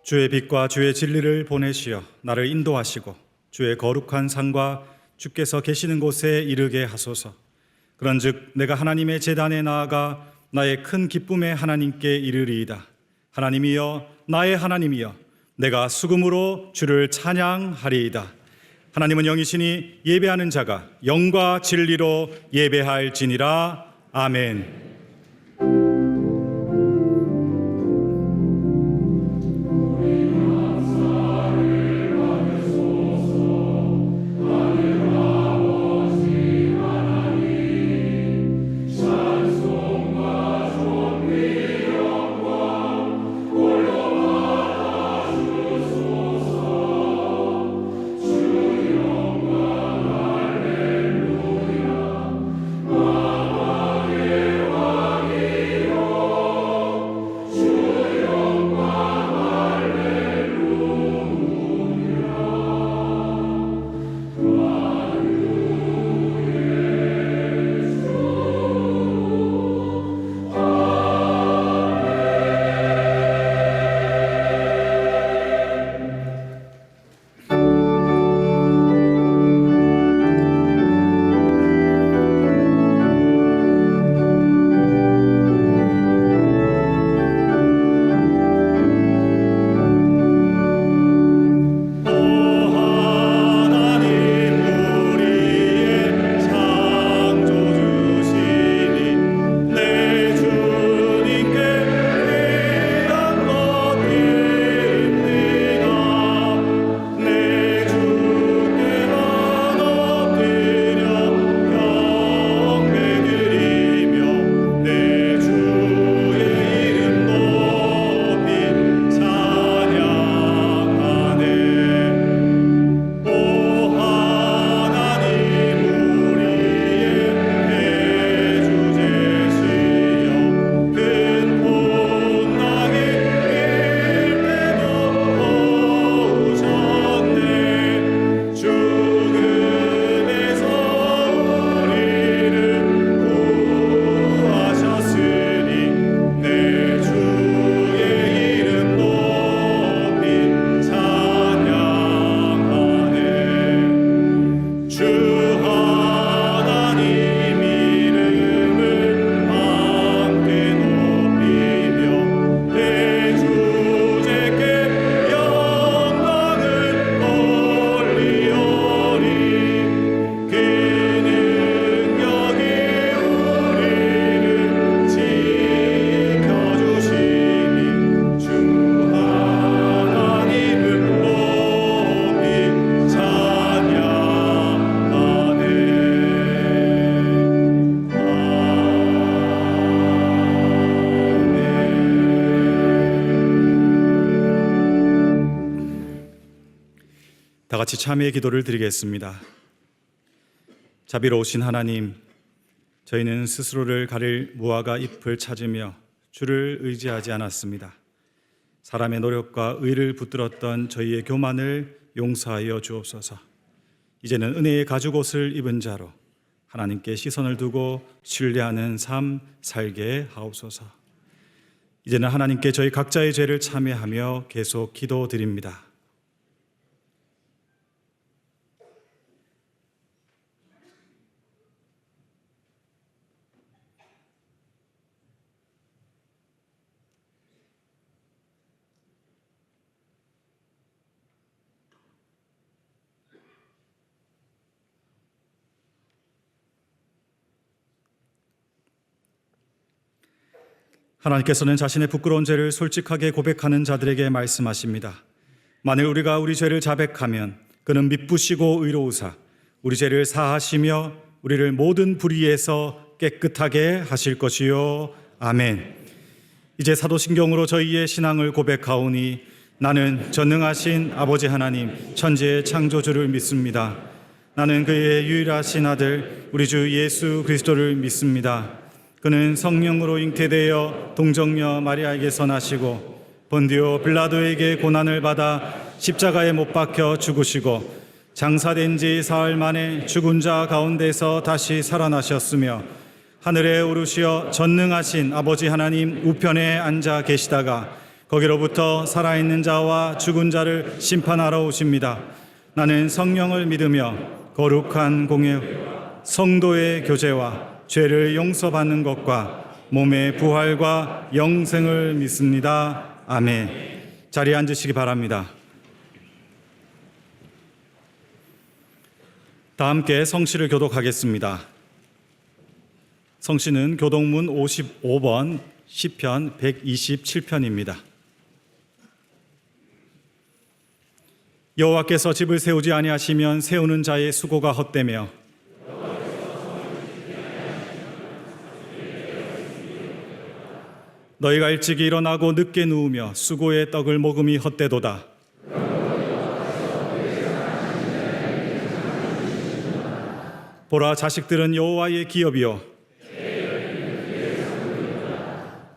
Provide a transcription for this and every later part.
주의 빛과 주의 진리를 보내시어 나를 인도하시고 주의 거룩한 산과 주께서 계시는 곳에 이르게 하소서. 그런즉 내가 하나님의 제단에 나아가 나의 큰 기쁨의 하나님께 이르리이다. 하나님이여, 나의 하나님이여, 내가 수금으로 주를 찬양하리이다. 하나님은 영이시니 예배하는 자가 영과 진리로 예배할지니라. 아멘. 다 같이 참회의 기도를 드리겠습니다. 자비로우신 하나님, 저희는 스스로를 가릴 무화과 잎을 찾으며 주를 의지하지 않았습니다. 사람의 노력과 의를 붙들었던 저희의 교만을 용서하여 주옵소서. 이제는 은혜의 가죽옷을 입은 자로 하나님께 시선을 두고 신뢰하는 삶 살게 하옵소서. 이제는 하나님께 저희 각자의 죄를 참회하며 계속 기도드립니다. 하나님께서는 자신의 부끄러운 죄를 솔직하게 고백하는 자들에게 말씀하십니다. 만일 우리가 우리 죄를 자백하면 그는 미쁘시고 의로우사 우리 죄를 사하시며 우리를 모든 불의에서 깨끗하게 하실 것이요. 아멘. 이제 사도신경으로 저희의 신앙을 고백하오니 나는 전능하신 아버지 하나님 천지의 창조주를 믿습니다. 나는 그의 유일하신 아들 우리 주 예수 그리스도를 믿습니다. 그는 성령으로 잉태되어 동정녀 마리아에게서 나시고 본디오 빌라도에게 고난을 받아 십자가에 못 박혀 죽으시고 장사된 지 사흘 만에 죽은 자 가운데서 다시 살아나셨으며 하늘에 오르시어 전능하신 아버지 하나님 우편에 앉아 계시다가 거기로부터 살아있는 자와 죽은 자를 심판하러 오십니다. 나는 성령을 믿으며 거룩한 공예, 성도의 교제와 죄를 용서받는 것과 몸의 부활과 영생을 믿습니다. 아멘. 자리에 앉으시기 바랍니다. 다 함께 성시를 교독하겠습니다. 성시는 교독문 55번 시편 127편입니다. 여호와께서 집을 세우지 아니하시면 세우는 자의 수고가 헛되며 너희가 일찍 일어나고 늦게 누우며 수고의 떡을 먹음이 헛되도다. 보라, 자식들은 여호와의 기업이요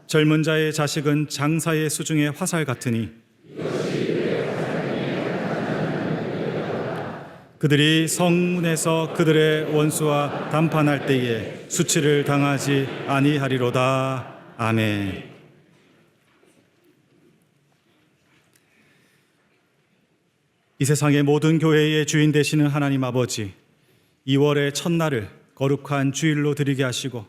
젊은 자의 자식은 장사의 수중의 화살 같으니 그들이 성문에서 그들의 원수와 담판할 때에 수치를 당하지 아니하리로다. 아멘. 이 세상의 모든 교회의 주인 되시는 하나님 아버지, 2월의 첫날을 거룩한 주일로 드리게 하시고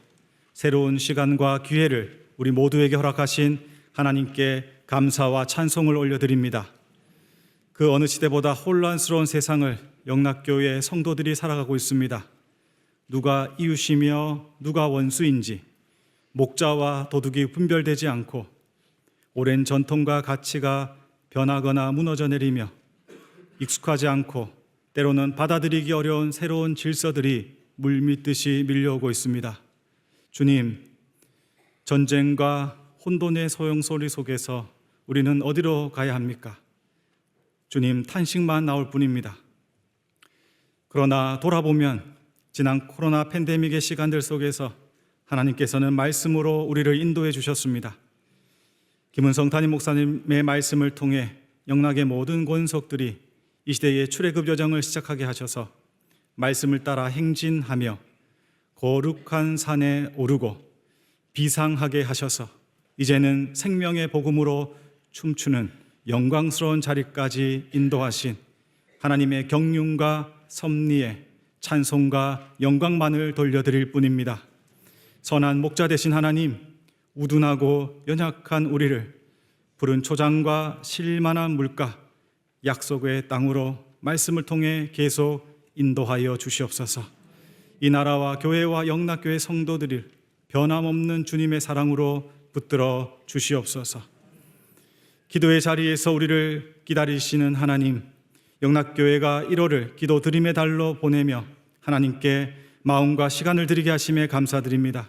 새로운 시간과 기회를 우리 모두에게 허락하신 하나님께 감사와 찬송을 올려드립니다. 그 어느 시대보다 혼란스러운 세상을 영락교회 성도들이 살아가고 있습니다. 누가 이웃이며 누가 원수인지 목자와 도둑이 분별되지 않고 오랜 전통과 가치가 변하거나 무너져 내리며 익숙하지 않고 때로는 받아들이기 어려운 새로운 질서들이 물밀듯이 밀려오고 있습니다. 주님, 전쟁과 혼돈의 소용소리 속에서 우리는 어디로 가야 합니까? 주님, 탄식만 나올 뿐입니다. 그러나 돌아보면 지난 코로나 팬데믹의 시간들 속에서 하나님께서는 말씀으로 우리를 인도해 주셨습니다. 김은성 담임 목사님의 말씀을 통해 영락의 모든 권속들이 이 시대의 출애굽 여정을 시작하게 하셔서 말씀을 따라 행진하며 거룩한 산에 오르고 비상하게 하셔서 이제는 생명의 복음으로 춤추는 영광스러운 자리까지 인도하신 하나님의 경륜과 섭리에 찬송과 영광만을 돌려드릴 뿐입니다. 선한 목자 되신 하나님, 우둔하고 연약한 우리를 푸른 초장과 실만한 물가, 약속의 땅으로 말씀을 통해 계속 인도하여 주시옵소서. 이 나라와 교회와 영락교회 성도들을 변함없는 주님의 사랑으로 붙들어 주시옵소서. 기도의 자리에서 우리를 기다리시는 하나님, 영락교회가 1월을 기도 드림의 달로 보내며 하나님께 마음과 시간을 드리게 하심에 감사드립니다.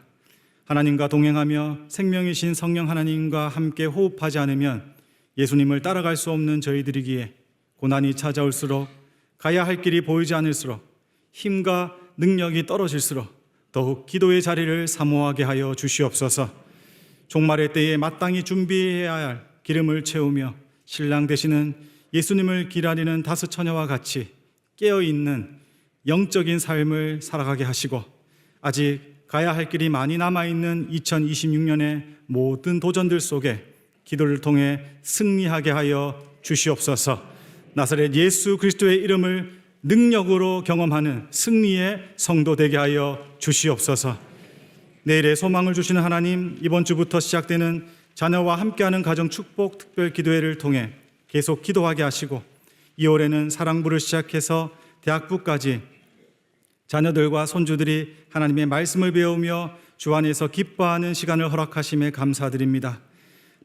하나님과 동행하며 생명이신 성령 하나님과 함께 호흡하지 않으면 예수님을 따라갈 수 없는 저희들이기에 고난이 찾아올수록, 가야 할 길이 보이지 않을수록, 힘과 능력이 떨어질수록 더욱 기도의 자리를 사모하게 하여 주시옵소서. 종말의 때에 마땅히 준비해야 할 기름을 채우며 신랑 되시는 예수님을 기다리는 다섯 처녀와 같이 깨어있는 영적인 삶을 살아가게 하시고, 아직 가야 할 길이 많이 남아있는 2026년의 모든 도전들 속에 기도를 통해 승리하게 하여 주시옵소서. 나사렛 예수 그리스도의 이름을 능력으로 경험하는 승리의 성도 되게 하여 주시옵소서. 내일의 소망을 주시는 하나님, 이번 주부터 시작되는 자녀와 함께하는 가정 축복 특별 기도회를 통해 계속 기도하게 하시고, 2월에는 사랑부를 시작해서 대학부까지 자녀들과 손주들이 하나님의 말씀을 배우며 주 안에서 기뻐하는 시간을 허락하심에 감사드립니다.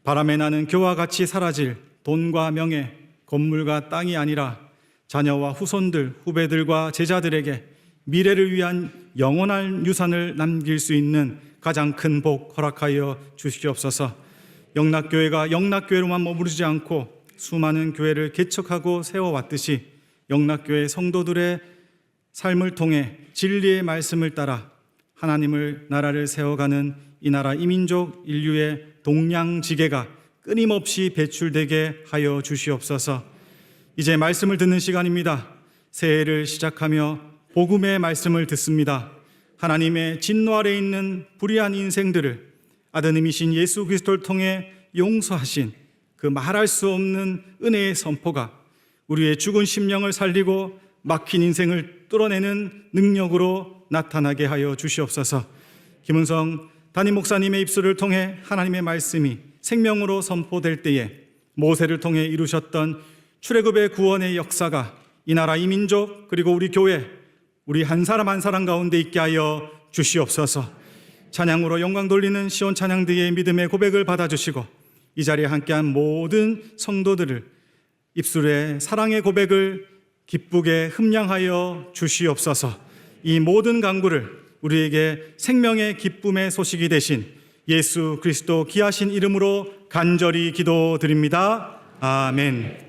바람에 나는 교와 같이 사라질 돈과 명예, 건물과 땅이 아니라 자녀와 후손들, 후배들과 제자들에게 미래를 위한 영원한 유산을 남길 수 있는 가장 큰 복 허락하여 주시옵소서. 영락교회가 영락교회로만 머무르지 않고 수많은 교회를 개척하고 세워왔듯이 영락교회 성도들의 삶을 통해 진리의 말씀을 따라 하나님을 나라를 세워가는 이 나라 이민족 인류의 동량지계가 끊임없이 배출되게 하여 주시옵소서. 이제 말씀을 듣는 시간입니다. 새해를 시작하며 복음의 말씀을 듣습니다. 하나님의 진노 아래 있는 불의한 인생들을 아드님이신 예수 그리스도를 통해 용서하신 그 말할 수 없는 은혜의 선포가 우리의 죽은 심령을 살리고 막힌 인생을 뚫어내는 능력으로 나타나게 하여 주시옵소서. 김은성 담임 목사님의 입술을 통해 하나님의 말씀이 생명으로 선포될 때에 모세를 통해 이루셨던 출애굽의 구원의 역사가 이 나라 이 민족 그리고 우리 교회 우리 한 사람 한 사람 가운데 있게 하여 주시옵소서. 찬양으로 영광 돌리는 시온 찬양대의 믿음의 고백을 받아주시고 이 자리에 함께한 모든 성도들을 입술에 사랑의 고백을 기쁘게 흠량하여 주시옵소서. 이 모든 간구를 우리에게 생명의 기쁨의 소식이 되신 예수 그리스도 귀하신 이름으로 간절히 기도드립니다. 아멘.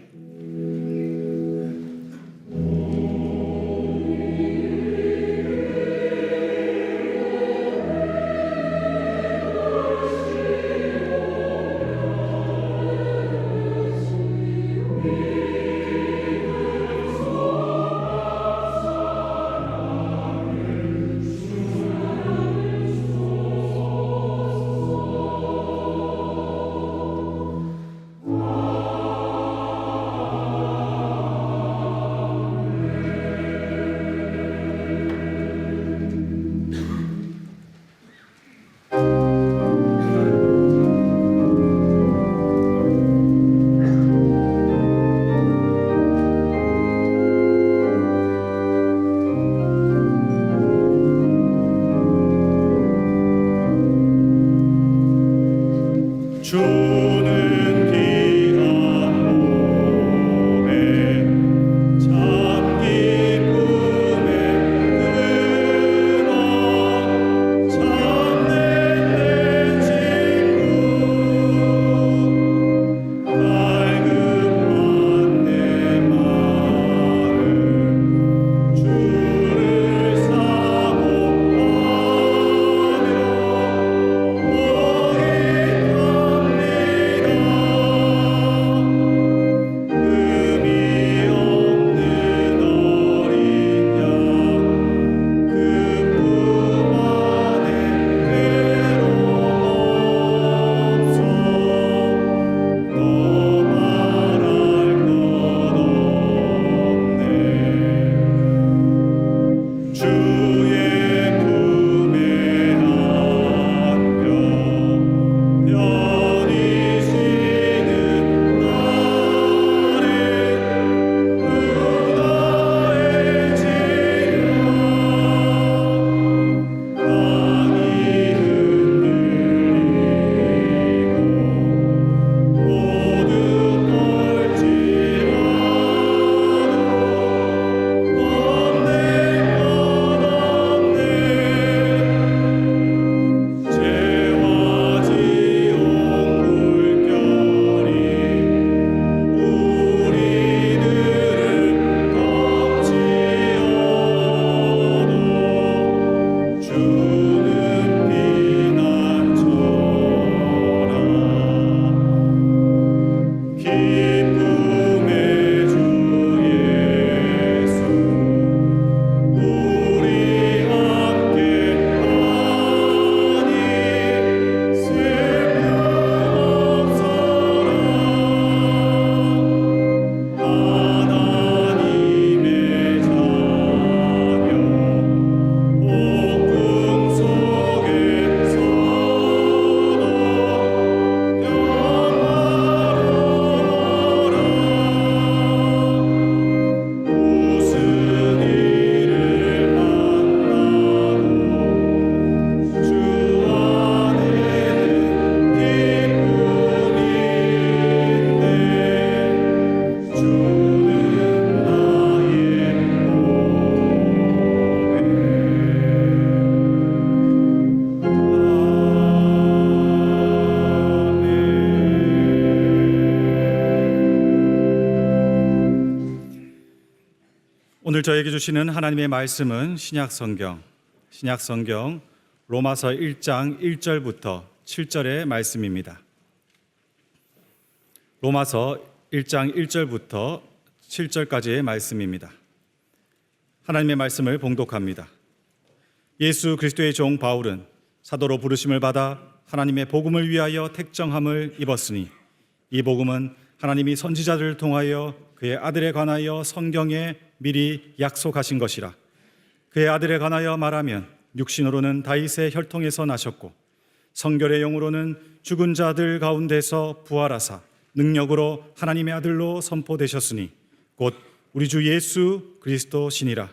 오늘 저에게 주시는 하나님의 말씀은 신약성경 로마서 1장 1절부터 7절의 말씀입니다. 로마서 1장 1절부터 7절까지의 말씀입니다. 하나님의 말씀을 봉독합니다. 예수 그리스도의 종 바울은 사도로 부르심을 받아 하나님의 복음을 위하여 택정함을 입었으니 이 복음은 하나님이 선지자들을 통하여 그의 아들에 관하여 성경에 미리 약속하신 것이라. 그의 아들에 관하여 말하면 육신으로는 다윗의 혈통에서 나셨고 성결의 영으로는 죽은 자들 가운데서 부활하사 능력으로 하나님의 아들로 선포되셨으니 곧 우리 주 예수 그리스도시니라.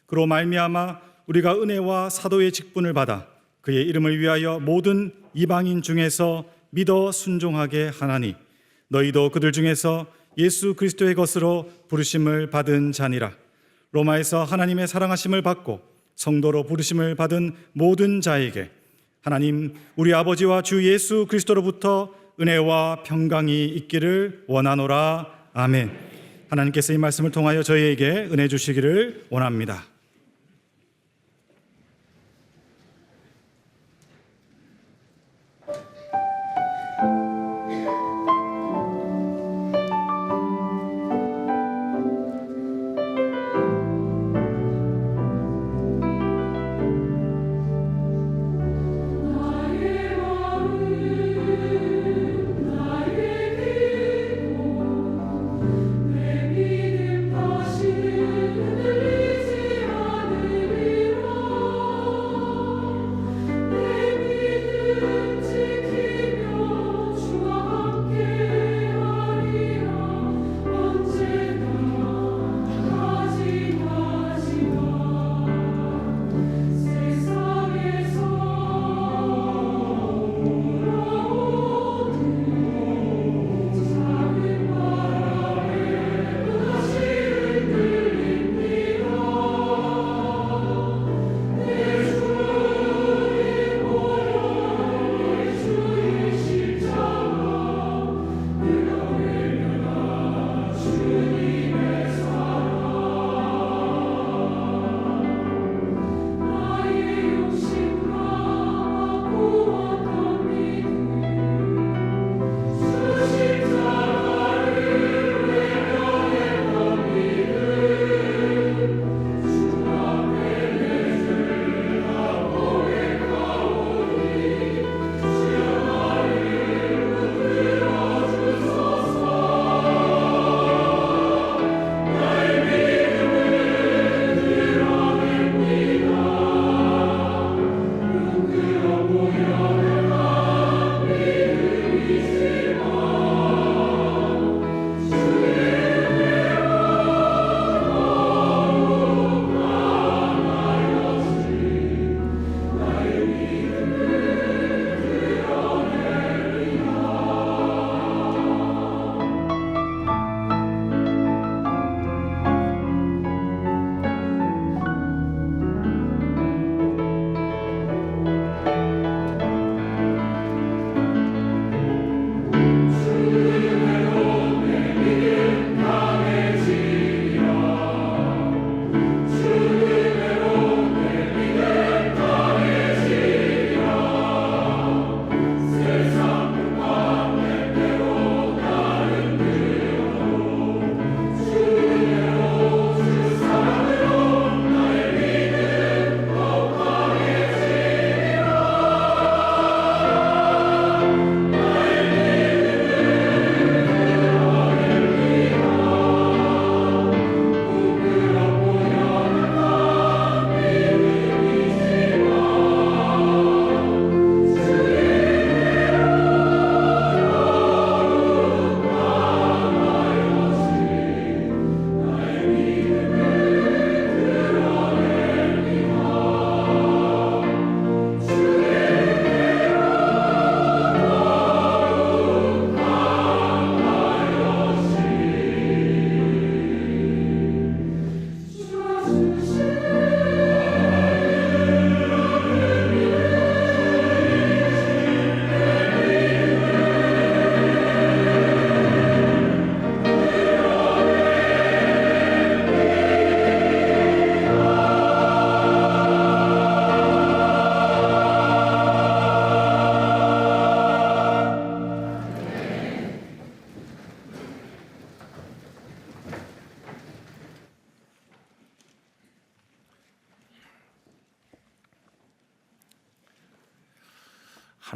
그로 말미암아 우리가 은혜와 사도의 직분을 받아 그의 이름을 위하여 모든 이방인 중에서 믿어 순종하게 하나니 너희도 그들 중에서 예수 그리스도의 것으로 부르심을 받은 자니라. 로마에서 하나님의 사랑하심을 받고 성도로 부르심을 받은 모든 자에게 하나님 우리 아버지와 주 예수 그리스도로부터 은혜와 평강이 있기를 원하노라. 아멘. 하나님께서 이 말씀을 통하여 저희에게 은혜 주시기를 원합니다.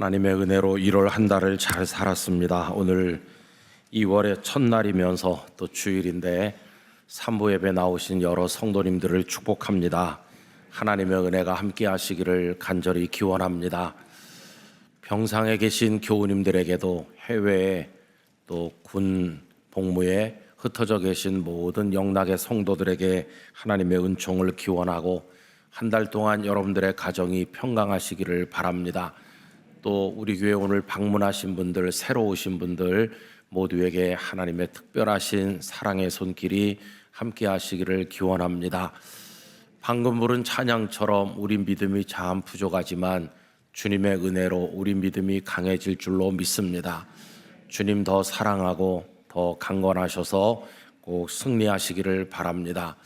하나님의 은혜로 1월 한 달을 잘 살았습니다. 오늘 2월의 첫날이면서 또 주일인데 산부 예배 나오신 여러 성도님들을 축복합니다. 하나님의 은혜가 함께 하시기를 간절히 기원합니다. 병상에 계신 교우님들에게도 해외에 또 군 복무에 흩어져 계신 모든 영락의 성도들에게 하나님의 은총을 기원하고 한 달 동안 여러분들의 가정이 평강하시기를 바랍니다. 또 우리 교회 오늘 방문하신 분들, 새로 오신 분들 모두에게 하나님의 특별하신 사랑의 손길이 함께 하시기를 기원합니다. 방금 부른 찬양처럼 우리 믿음이 참 부족하지만 주님의 은혜로 우리 믿음이 강해질 줄로 믿습니다. 주님 더 사랑하고 더 강건하셔서 꼭 승리하시기를 바랍니다.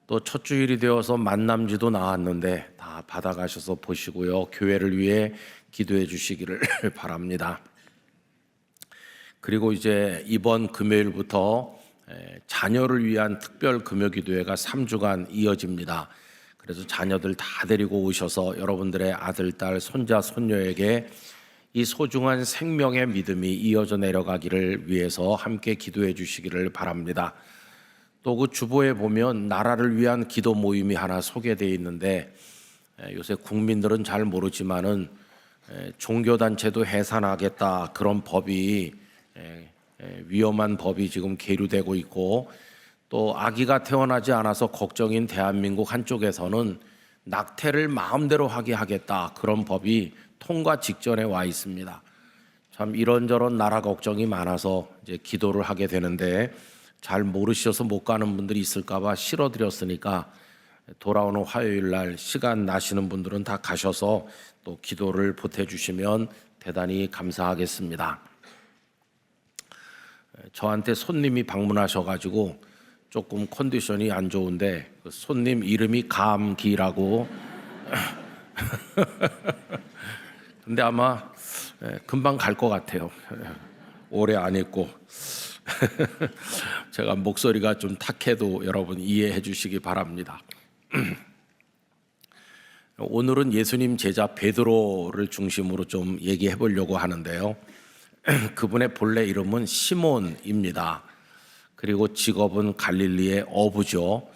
또 첫 주일이 되어서 만남지도 나왔는데 다 받아가셔서 보시고요. 교회를 위해 기도해 주시기를 바랍니다. 그리고 이제 이번 금요일부터 자녀를 위한 특별 금요 기도회가 3주간 이어집니다. 그래서 자녀들 다 데리고 오셔서 여러분들의 아들, 딸, 손자, 손녀에게 이 소중한 생명의 믿음이 이어져 내려가기를 위해서 함께 기도해 주시기를 바랍니다. 또 그 주보에 보면 나라를 위한 기도 모임이 하나 소개되어 있는데 요새 국민들은 잘 모르지만은 종교단체도 해산하겠다 그런 법이 위험한 법이 지금 계류되고 있고 또 아기가 태어나지 않아서 걱정인 대한민국 한쪽에서는 낙태를 마음대로 하게 하겠다 그런 법이 통과 직전에 와 있습니다. 참 이런저런 나라 걱정이 많아서 이제 기도를 하게 되는데 잘 모르셔서 못 가는 분들이 있을까 봐 실어드렸으니까 돌아오는 화요일 날 시간 나시는 분들은 다 가셔서 또 기도를 보태주시면 대단히 감사하겠습니다. 저한테 손님이 방문하셔가지고 조금 컨디션이 안 좋은데 그 손님 이름이 감기라고 근데 아마 금방 갈 것 같아요. 오래 안 있고 제가 목소리가 좀 탁해도 여러분 이해해 주시기 바랍니다. 오늘은 예수님 제자 베드로를 중심으로 좀 얘기해 보려고 하는데요. 그분의 본래 이름은 시몬입니다. 그리고 직업은 갈릴리의 어부죠.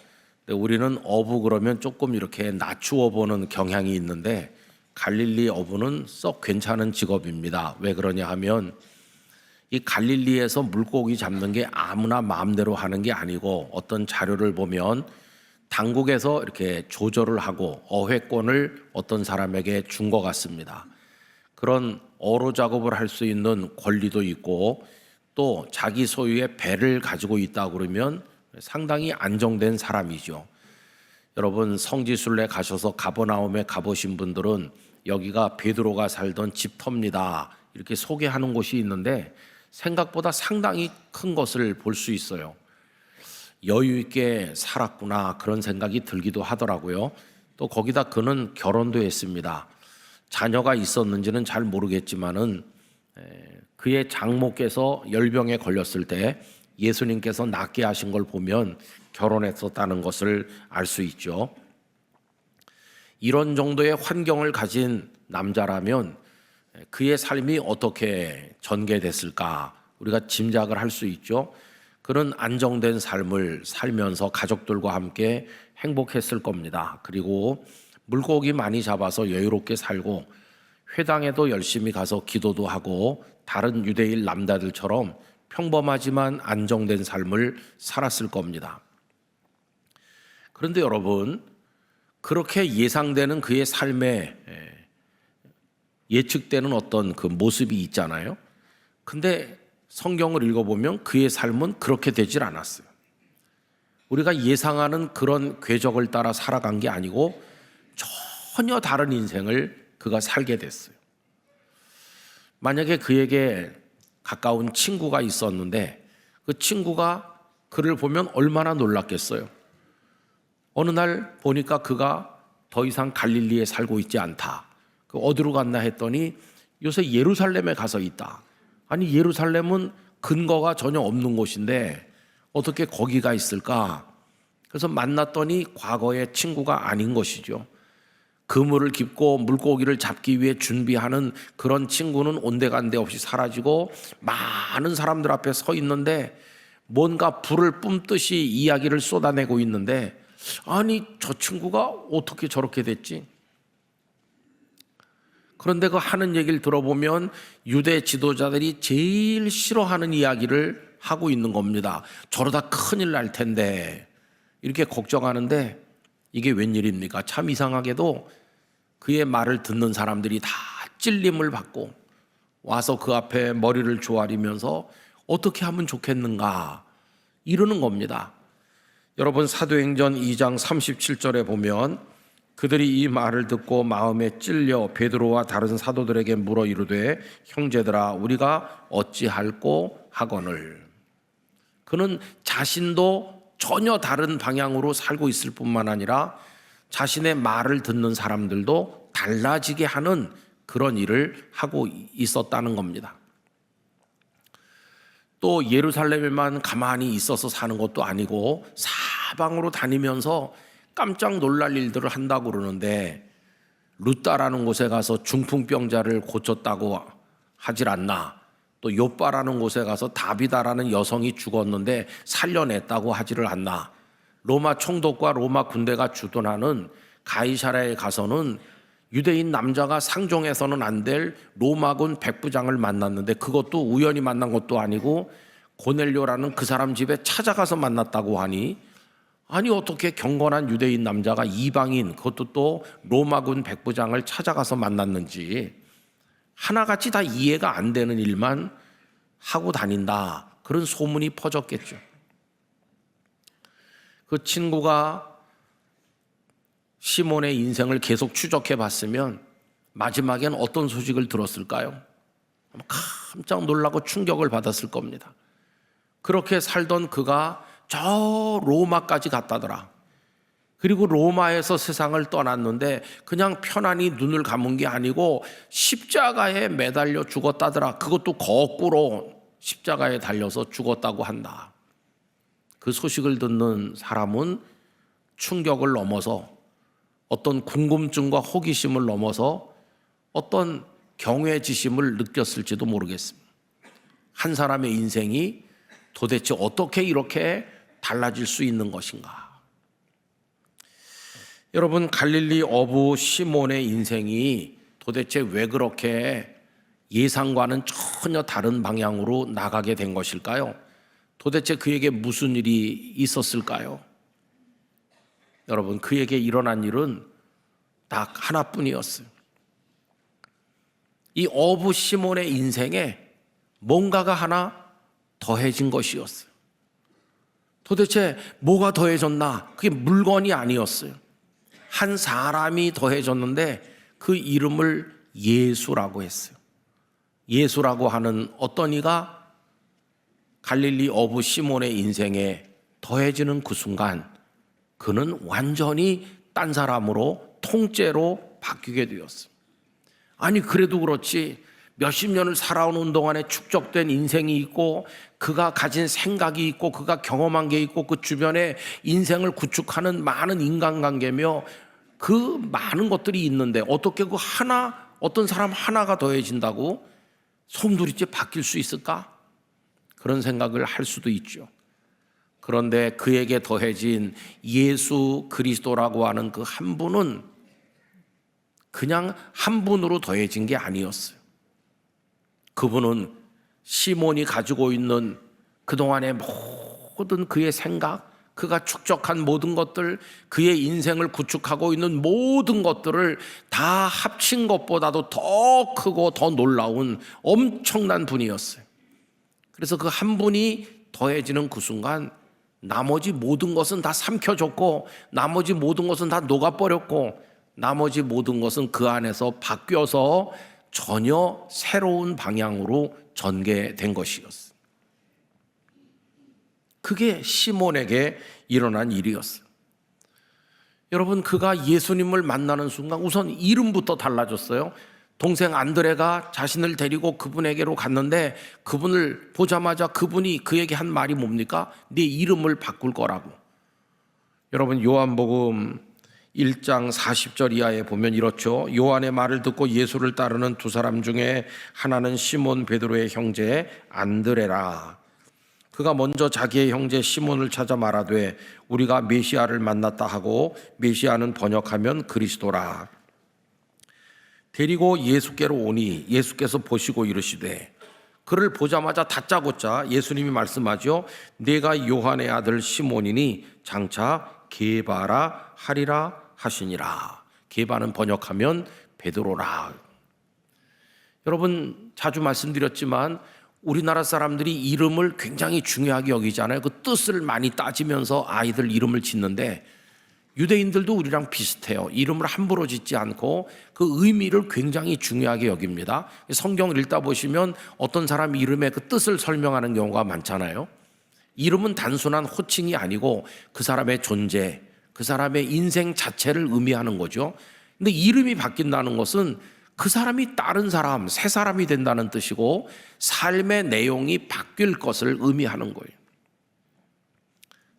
근데 우리는 어부 그러면 조금 이렇게 낮추어 보는 경향이 있는데 갈릴리 어부는 썩 괜찮은 직업입니다. 왜 그러냐 하면 이 갈릴리에서 물고기 잡는 게 아무나 마음대로 하는 게 아니고 어떤 자료를 보면 당국에서 이렇게 조절을 하고 어회권을 어떤 사람에게 준 것 같습니다. 그런 어로 작업을 할 수 있는 권리도 있고 또 자기 소유의 배를 가지고 있다 그러면 상당히 안정된 사람이죠. 여러분 성지순례 가셔서 가버나움에 가보신 분들은 여기가 베드로가 살던 집터입니다. 이렇게 소개하는 곳이 있는데 생각보다 상당히 큰 것을 볼 수 있어요. 여유 있게 살았구나 그런 생각이 들기도 하더라고요. 또 거기다 그는 결혼도 했습니다. 자녀가 있었는지는 잘 모르겠지만은 그의 장모께서 열병에 걸렸을 때 예수님께서 낫게 하신 걸 보면 결혼했었다는 것을 알 수 있죠. 이런 정도의 환경을 가진 남자라면 그의 삶이 어떻게 전개됐을까 우리가 짐작을 할 수 있죠. 그는 안정된 삶을 살면서 가족들과 함께 행복했을 겁니다. 그리고 물고기 많이 잡아서 여유롭게 살고 회당에도 열심히 가서 기도도 하고 다른 유대인 남자들처럼 평범하지만 안정된 삶을 살았을 겁니다. 그런데 여러분 그렇게 예상되는 그의 삶에 예측되는 어떤 그 모습이 있잖아요. 근데 성경을 읽어보면 그의 삶은 그렇게 되질 않았어요. 우리가 예상하는 그런 궤적을 따라 살아간 게 아니고 전혀 다른 인생을 그가 살게 됐어요. 만약에 그에게 가까운 친구가 있었는데 그 친구가 그를 보면 얼마나 놀랐겠어요. 어느 날 보니까 그가 더 이상 갈릴리에 살고 있지 않다. 어디로 갔나 했더니 요새 예루살렘에 가서 있다. 아니 예루살렘은 근거가 전혀 없는 곳인데 어떻게 거기가 있을까? 그래서 만났더니 과거의 친구가 아닌 것이죠. 그물을 깁고 물고기를 잡기 위해 준비하는 그런 친구는 온데간데 없이 사라지고 많은 사람들 앞에 서 있는데 뭔가 불을 뿜듯이 이야기를 쏟아내고 있는데 아니 저 친구가 어떻게 저렇게 됐지? 그런데 그 하는 얘기를 들어보면 유대 지도자들이 제일 싫어하는 이야기를 하고 있는 겁니다. 저러다 큰일 날 텐데 이렇게 걱정하는데 이게 웬일입니까? 참 이상하게도 그의 말을 듣는 사람들이 다 찔림을 받고 와서 그 앞에 머리를 조아리면서 어떻게 하면 좋겠는가 이러는 겁니다. 여러분 사도행전 2장 37절에 보면 그들이 이 말을 듣고 마음에 찔려 베드로와 다른 사도들에게 물어 이르되 형제들아 우리가 어찌할꼬 하거늘. 그는 자신도 전혀 다른 방향으로 살고 있을 뿐만 아니라 자신의 말을 듣는 사람들도 달라지게 하는 그런 일을 하고 있었다는 겁니다. 또 예루살렘에만 가만히 있어서 사는 것도 아니고 사방으로 다니면서 깜짝 놀랄 일들을 한다고 그러는데 루따라는 곳에 가서 중풍병자를 고쳤다고 하질 않나, 또 요빠라는 곳에 가서 다비다라는 여성이 죽었는데 살려냈다고 하지를 않나, 로마 총독과 로마 군대가 주둔하는 가이사랴에 가서는 유대인 남자가 상종해서는 안 될 로마군 백부장을 만났는데 그것도 우연히 만난 것도 아니고 고넬료라는 그 사람 집에 찾아가서 만났다고 하니 아니 어떻게 경건한 유대인 남자가 이방인 그것도 또 로마군 백부장을 찾아가서 만났는지 하나같이 다 이해가 안 되는 일만 하고 다닌다 그런 소문이 퍼졌겠죠. 그 친구가 시몬의 인생을 계속 추적해 봤으면 마지막엔 어떤 소식을 들었을까요? 깜짝 놀라고 충격을 받았을 겁니다. 그렇게 살던 그가 저 로마까지 갔다더라. 그리고 로마에서 세상을 떠났는데 그냥 편안히 눈을 감은 게 아니고 십자가에 매달려 죽었다더라. 그것도 거꾸로 십자가에 달려서 죽었다고 한다. 그 소식을 듣는 사람은 충격을 넘어서 어떤 궁금증과 호기심을 넘어서 어떤 경외지심을 느꼈을지도 모르겠습니다. 한 사람의 인생이 도대체 어떻게 이렇게 달라질 수 있는 것인가? 여러분, 갈릴리 어부 시몬의 인생이 도대체 왜 그렇게 예상과는 전혀 다른 방향으로 나가게 된 것일까요? 도대체 그에게 무슨 일이 있었을까요? 여러분, 그에게 일어난 일은 딱 하나뿐이었어요. 이 어부 시몬의 인생에 뭔가가 하나 더해진 것이었어요. 도대체 뭐가 더해졌나? 그게 물건이 아니었어요. 한 사람이 더해졌는데 그 이름을 예수라고 했어요. 예수라고 하는 어떤 이가 갈릴리 어부 시몬의 인생에 더해지는 그 순간 그는 완전히 딴 사람으로 통째로 바뀌게 되었어요. 아니 그래도 그렇지 몇십 년을 살아오는 동안에 축적된 인생이 있고 그가 가진 생각이 있고 그가 경험한 게 있고 그 주변에 인생을 구축하는 많은 인간관계며 그 많은 것들이 있는데 어떻게 그 하나 어떤 사람 하나가 더해진다고 솜두리째 바뀔 수 있을까? 그런 생각을 할 수도 있죠. 그런데 그에게 더해진 예수 그리스도라고 하는 그 한 분은 그냥 한 분으로 더해진 게 아니었어요. 그분은 시몬이 가지고 있는 그동안의 모든 그의 생각, 그가 축적한 모든 것들, 그의 인생을 구축하고 있는 모든 것들을 다 합친 것보다도 더 크고 더 놀라운 엄청난 분이었어요. 그래서 그 한 분이 더해지는 그 순간 나머지 모든 것은 다 삼켜졌고 나머지 모든 것은 다 녹아버렸고 나머지 모든 것은 그 안에서 바뀌어서 전혀 새로운 방향으로 전개된 것이었어요. 그게 시몬에게 일어난 일이었어요. 여러분, 그가 예수님을 만나는 순간 우선 이름부터 달라졌어요. 동생 안드레가 자신을 데리고 그분에게로 갔는데 그분을 보자마자 그분이 그에게 한 말이 뭡니까? 네 이름을 바꿀 거라고. 여러분, 요한복음 1장 40절 이하에 보면 이렇죠. 요한의 말을 듣고 예수를 따르는 두 사람 중에 하나는 시몬 베드로의 형제 안드레라. 그가 먼저 자기의 형제 시몬을 찾아 말하되 우리가 메시아를 만났다 하고, 메시아는 번역하면 그리스도라. 데리고 예수께로 오니 예수께서 보시고 이르시되, 그를 보자마자 다짜고짜 예수님이 말씀하죠. 내가 요한의 아들 시몬이니 장차 게바라 하리라 하시니라. 게바는 번역하면 베드로라. 여러분, 자주 말씀드렸지만 우리나라 사람들이 이름을 굉장히 중요하게 여기잖아요. 그 뜻을 많이 따지면서 아이들 이름을 짓는데, 유대인들도 우리랑 비슷해요. 이름을 함부로 짓지 않고 그 의미를 굉장히 중요하게 여깁니다. 성경을 읽다 보시면 어떤 사람 이름의 그 뜻을 설명하는 경우가 많잖아요. 이름은 단순한 호칭이 아니고 그 사람의 존재, 그 사람의 인생 자체를 의미하는 거죠. 근데 이름이 바뀐다는 것은 그 사람이 다른 사람, 새 사람이 된다는 뜻이고, 삶의 내용이 바뀔 것을 의미하는 거예요.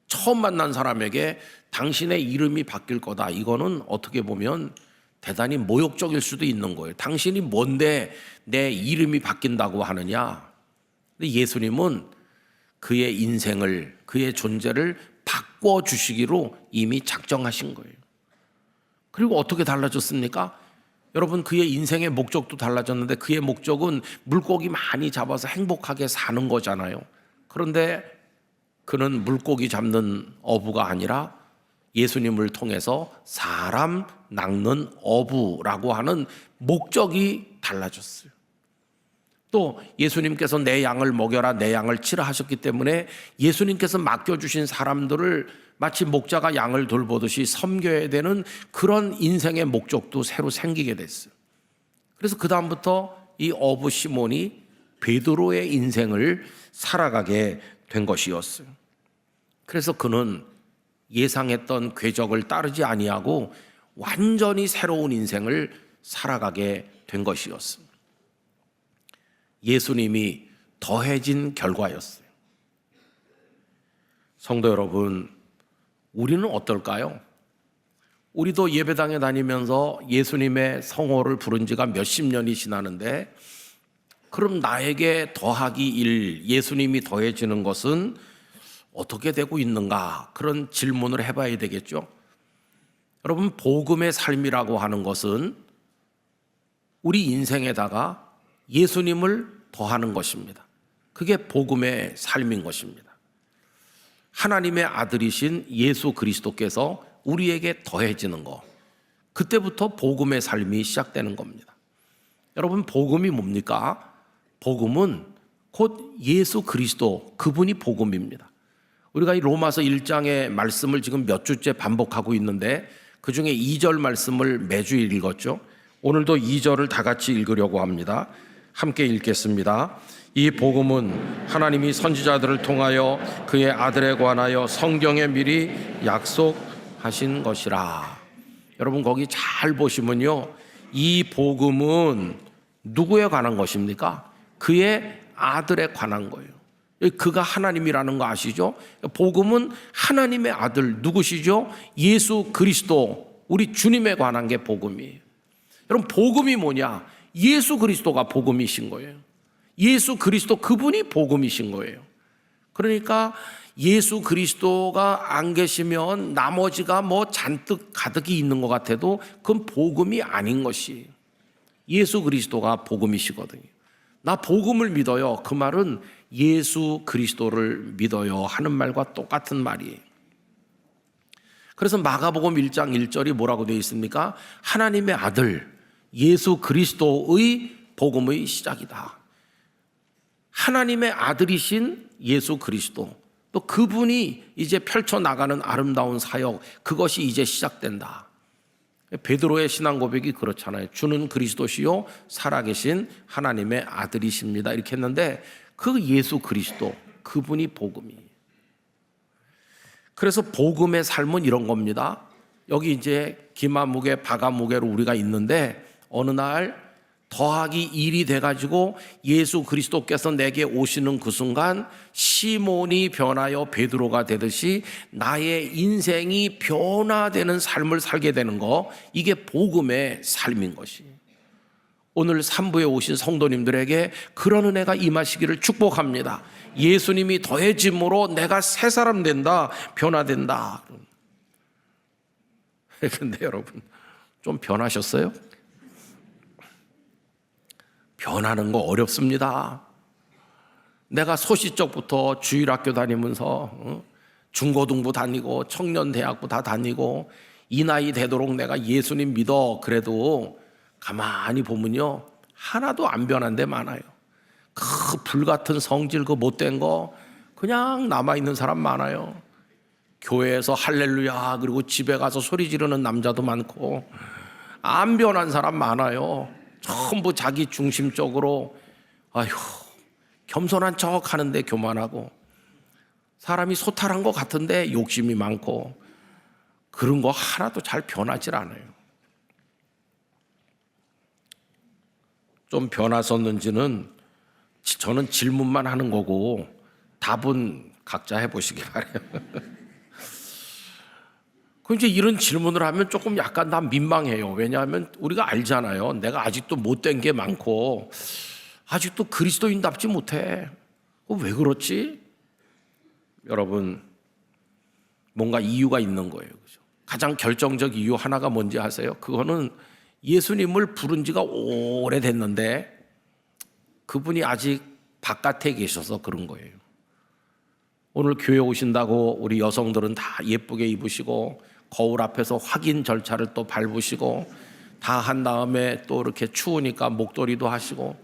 처음 만난 사람에게 당신의 이름이 바뀔 거다, 이거는 어떻게 보면 대단히 모욕적일 수도 있는 거예요. 당신이 뭔데 내 이름이 바뀐다고 하느냐. 근데 예수님은 그의 인생을, 그의 존재를 바꿔주시기로 이미 작정하신 거예요. 그리고 어떻게 달라졌습니까? 여러분, 그의 인생의 목적도 달라졌는데, 그의 목적은 물고기 많이 잡아서 행복하게 사는 거잖아요. 그런데 그는 물고기 잡는 어부가 아니라 예수님을 통해서 사람 낚는 어부라고 하는 목적이 달라졌어요. 또 예수님께서 내 양을 먹여라, 내 양을 치라 하셨기 때문에 예수님께서 맡겨주신 사람들을 마치 목자가 양을 돌보듯이 섬겨야 되는 그런 인생의 목적도 새로 생기게 됐어요. 그래서 그 다음부터 이 어부 시몬이 베드로의 인생을 살아가게 된 것이었어요. 그래서 그는 예상했던 궤적을 따르지 아니하고 완전히 새로운 인생을 살아가게 된 것이었어요. 예수님이 더해진 결과였어요. 성도 여러분, 우리는 어떨까요? 우리도 예배당에 다니면서 예수님의 성호를 부른 지가 몇십 년이 지나는데, 그럼 나에게 더하기 1, 예수님이 더해지는 것은 어떻게 되고 있는가? 그런 질문을 해봐야 되겠죠. 여러분, 복음의 삶이라고 하는 것은 우리 인생에다가 예수님을 더하는 것입니다. 그게 복음의 삶인 것입니다. 하나님의 아들이신 예수 그리스도께서 우리에게 더해지는 것, 그때부터 복음의 삶이 시작되는 겁니다. 여러분, 복음이 뭡니까? 복음은 곧 예수 그리스도, 그분이 복음입니다. 우리가 이 로마서 1장의 말씀을 지금 몇 주째 반복하고 있는데, 그 중에 2절 말씀을 매주 읽었죠. 오늘도 2절을 다 같이 읽으려고 합니다. 함께 읽겠습니다. 이 복음은 하나님이 선지자들을 통하여 그의 아들에 관하여 성경에 미리 약속하신 것이라. 여러분, 거기 잘 보시면요, 이 복음은 누구에 관한 것입니까? 그의 아들에 관한 거예요. 그가 하나님이라는 거 아시죠? 복음은 하나님의 아들, 누구시죠? 예수 그리스도, 우리 주님에 관한 게 복음이에요. 여러분, 복음이 뭐냐? 예수 그리스도가 복음이신 거예요. 예수 그리스도, 그분이 복음이신 거예요. 그러니까 예수 그리스도가 안 계시면 나머지가 뭐 잔뜩 가득히 있는 것 같아도 그건 복음이 아닌 것이에요. 예수 그리스도가 복음이시거든요. 나 복음을 믿어요. 그 말은 예수 그리스도를 믿어요 하는 말과 똑같은 말이에요. 그래서 마가복음 1장 1절이 뭐라고 되어 있습니까? 하나님의 아들 예수 그리스도의 복음의 시작이다. 하나님의 아들이신 예수 그리스도, 또 그분이 이제 펼쳐나가는 아름다운 사역, 그것이 이제 시작된다. 베드로의 신앙 고백이 그렇잖아요. 주는 그리스도시요 살아계신 하나님의 아들이십니다, 이렇게 했는데 그 예수 그리스도, 그분이 복음이에요. 그래서 복음의 삶은 이런 겁니다. 여기 이제 기마무게, 바가무게로 우리가 있는데 어느 날 더하기 1이 돼가지고 예수 그리스도께서 내게 오시는 그 순간 시몬이 변하여 베드로가 되듯이 나의 인생이 변화되는 삶을 살게 되는 거, 이게 복음의 삶인 것이. 오늘 3부에 오신 성도님들에게 그런 은혜가 임하시기를 축복합니다. 예수님이 더해짐으로 내가 새 사람 된다, 변화된다. 근데 여러분, 좀 변하셨어요? 변하는 거 어렵습니다. 내가 소시적부터 주일학교 다니면서 중고등부 다니고 청년대학부 다 다니고 이 나이 되도록 내가 예수님 믿어 그래도 가만히 보면요 하나도 안 변한 데 많아요. 그 불같은 성질, 그 못된 거 그냥 남아있는 사람 많아요. 교회에서 할렐루야 그리고 집에 가서 소리 지르는 남자도 많고 안 변한 사람 많아요. 전부 자기 중심적으로 아휴 겸손한 척 하는데 교만하고, 사람이 소탈한 것 같은데 욕심이 많고, 그런 거 하나도 잘 변하질 않아요. 좀 변하셨는지는 저는 질문만 하는 거고 답은 각자 해보시기 바래요. 그 이제 이런 질문을 하면 조금 약간 난 민망해요. 왜냐하면 우리가 알잖아요. 내가 아직도 못된 게 많고 아직도 그리스도인답지 못해. 왜 그렇지? 여러분, 뭔가 이유가 있는 거예요. 그죠? 가장 결정적 이유 하나가 뭔지 아세요? 그거는 예수님을 부른 지가 오래됐는데 그분이 아직 바깥에 계셔서 그런 거예요. 오늘 교회 오신다고 우리 여성들은 다 예쁘게 입으시고 거울 앞에서 확인 절차를 또 밟으시고 다 한 다음에 또 이렇게 추우니까 목도리도 하시고,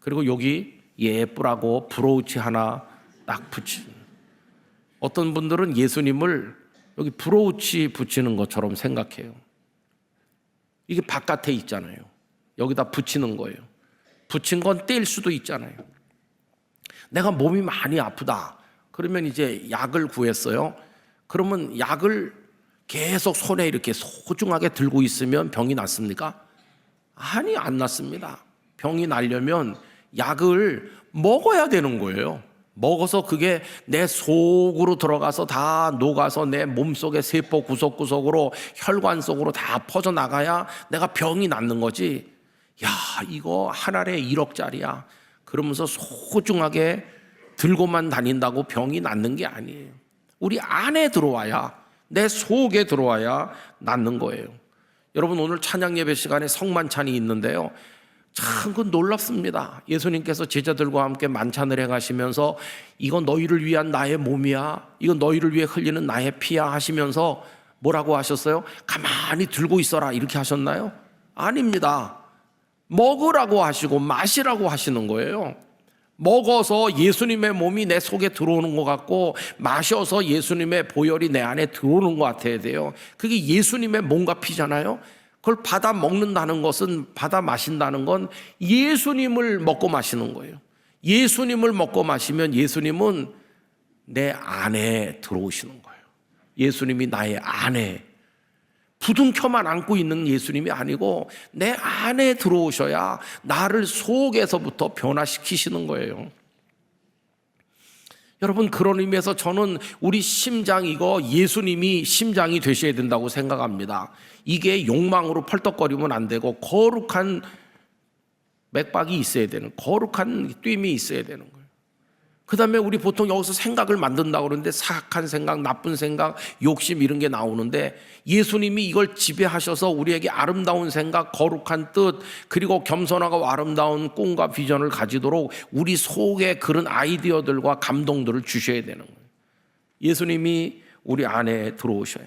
그리고 여기 예쁘라고 브로우치 하나 딱 붙이는, 어떤 분들은 예수님을 여기 브로우치 붙이는 것처럼 생각해요. 이게 바깥에 있잖아요. 여기다 붙이는 거예요. 붙인 건 뗄 수도 있잖아요. 내가 몸이 많이 아프다 그러면 이제 약을 구했어요. 그러면 약을 계속 손에 이렇게 소중하게 들고 있으면 병이 낫습니까? 아니, 안 낫습니다. 병이 나려면 약을 먹어야 되는 거예요. 먹어서 그게 내 속으로 들어가서 다 녹아서 내 몸속의 세포 구석구석으로 혈관 속으로 다 퍼져나가야 내가 병이 낫는 거지. 야, 이거 한 알에 1억짜리야 그러면서 소중하게 들고만 다닌다고 병이 낫는 게 아니에요. 우리 안에 들어와야, 내 속에 들어와야 낫는 거예요. 여러분, 오늘 찬양 예배 시간에 성만찬이 있는데요, 참 그 놀랍습니다. 예수님께서 제자들과 함께 만찬을 해가시면서 이건 너희를 위한 나의 몸이야, 이건 너희를 위해 흘리는 나의 피야 하시면서 뭐라고 하셨어요? 가만히 들고 있어라 이렇게 하셨나요? 아닙니다. 먹으라고 하시고 마시라고 하시는 거예요. 먹어서 예수님의 몸이 내 속에 들어오는 것 같고 마셔서 예수님의 보혈이 내 안에 들어오는 것 같아야 돼요. 그게 예수님의 몸과 피잖아요. 그걸 받아 먹는다는 것은, 받아 마신다는 건 예수님을 먹고 마시는 거예요. 예수님을 먹고 마시면 예수님은 내 안에 들어오시는 거예요. 예수님이 나의 안에 부둥켜만 안고 있는 예수님이 아니고 내 안에 들어오셔야 나를 속에서부터 변화시키시는 거예요. 여러분, 그런 의미에서 저는 우리 심장, 이거 예수님이 심장이 되셔야 된다고 생각합니다. 이게 욕망으로 펄떡거리면 안 되고 거룩한 맥박이 있어야 되는, 거룩한 뜀이 있어야 되는 거예요. 그 다음에 우리 보통 여기서 생각을 만든다고 그러는데 사악한 생각, 나쁜 생각, 욕심 이런 게 나오는데 예수님이 이걸 지배하셔서 우리에게 아름다운 생각, 거룩한 뜻, 그리고 겸손하고 아름다운 꿈과 비전을 가지도록 우리 속에 그런 아이디어들과 감동들을 주셔야 되는 거예요. 예수님이 우리 안에 들어오셔야,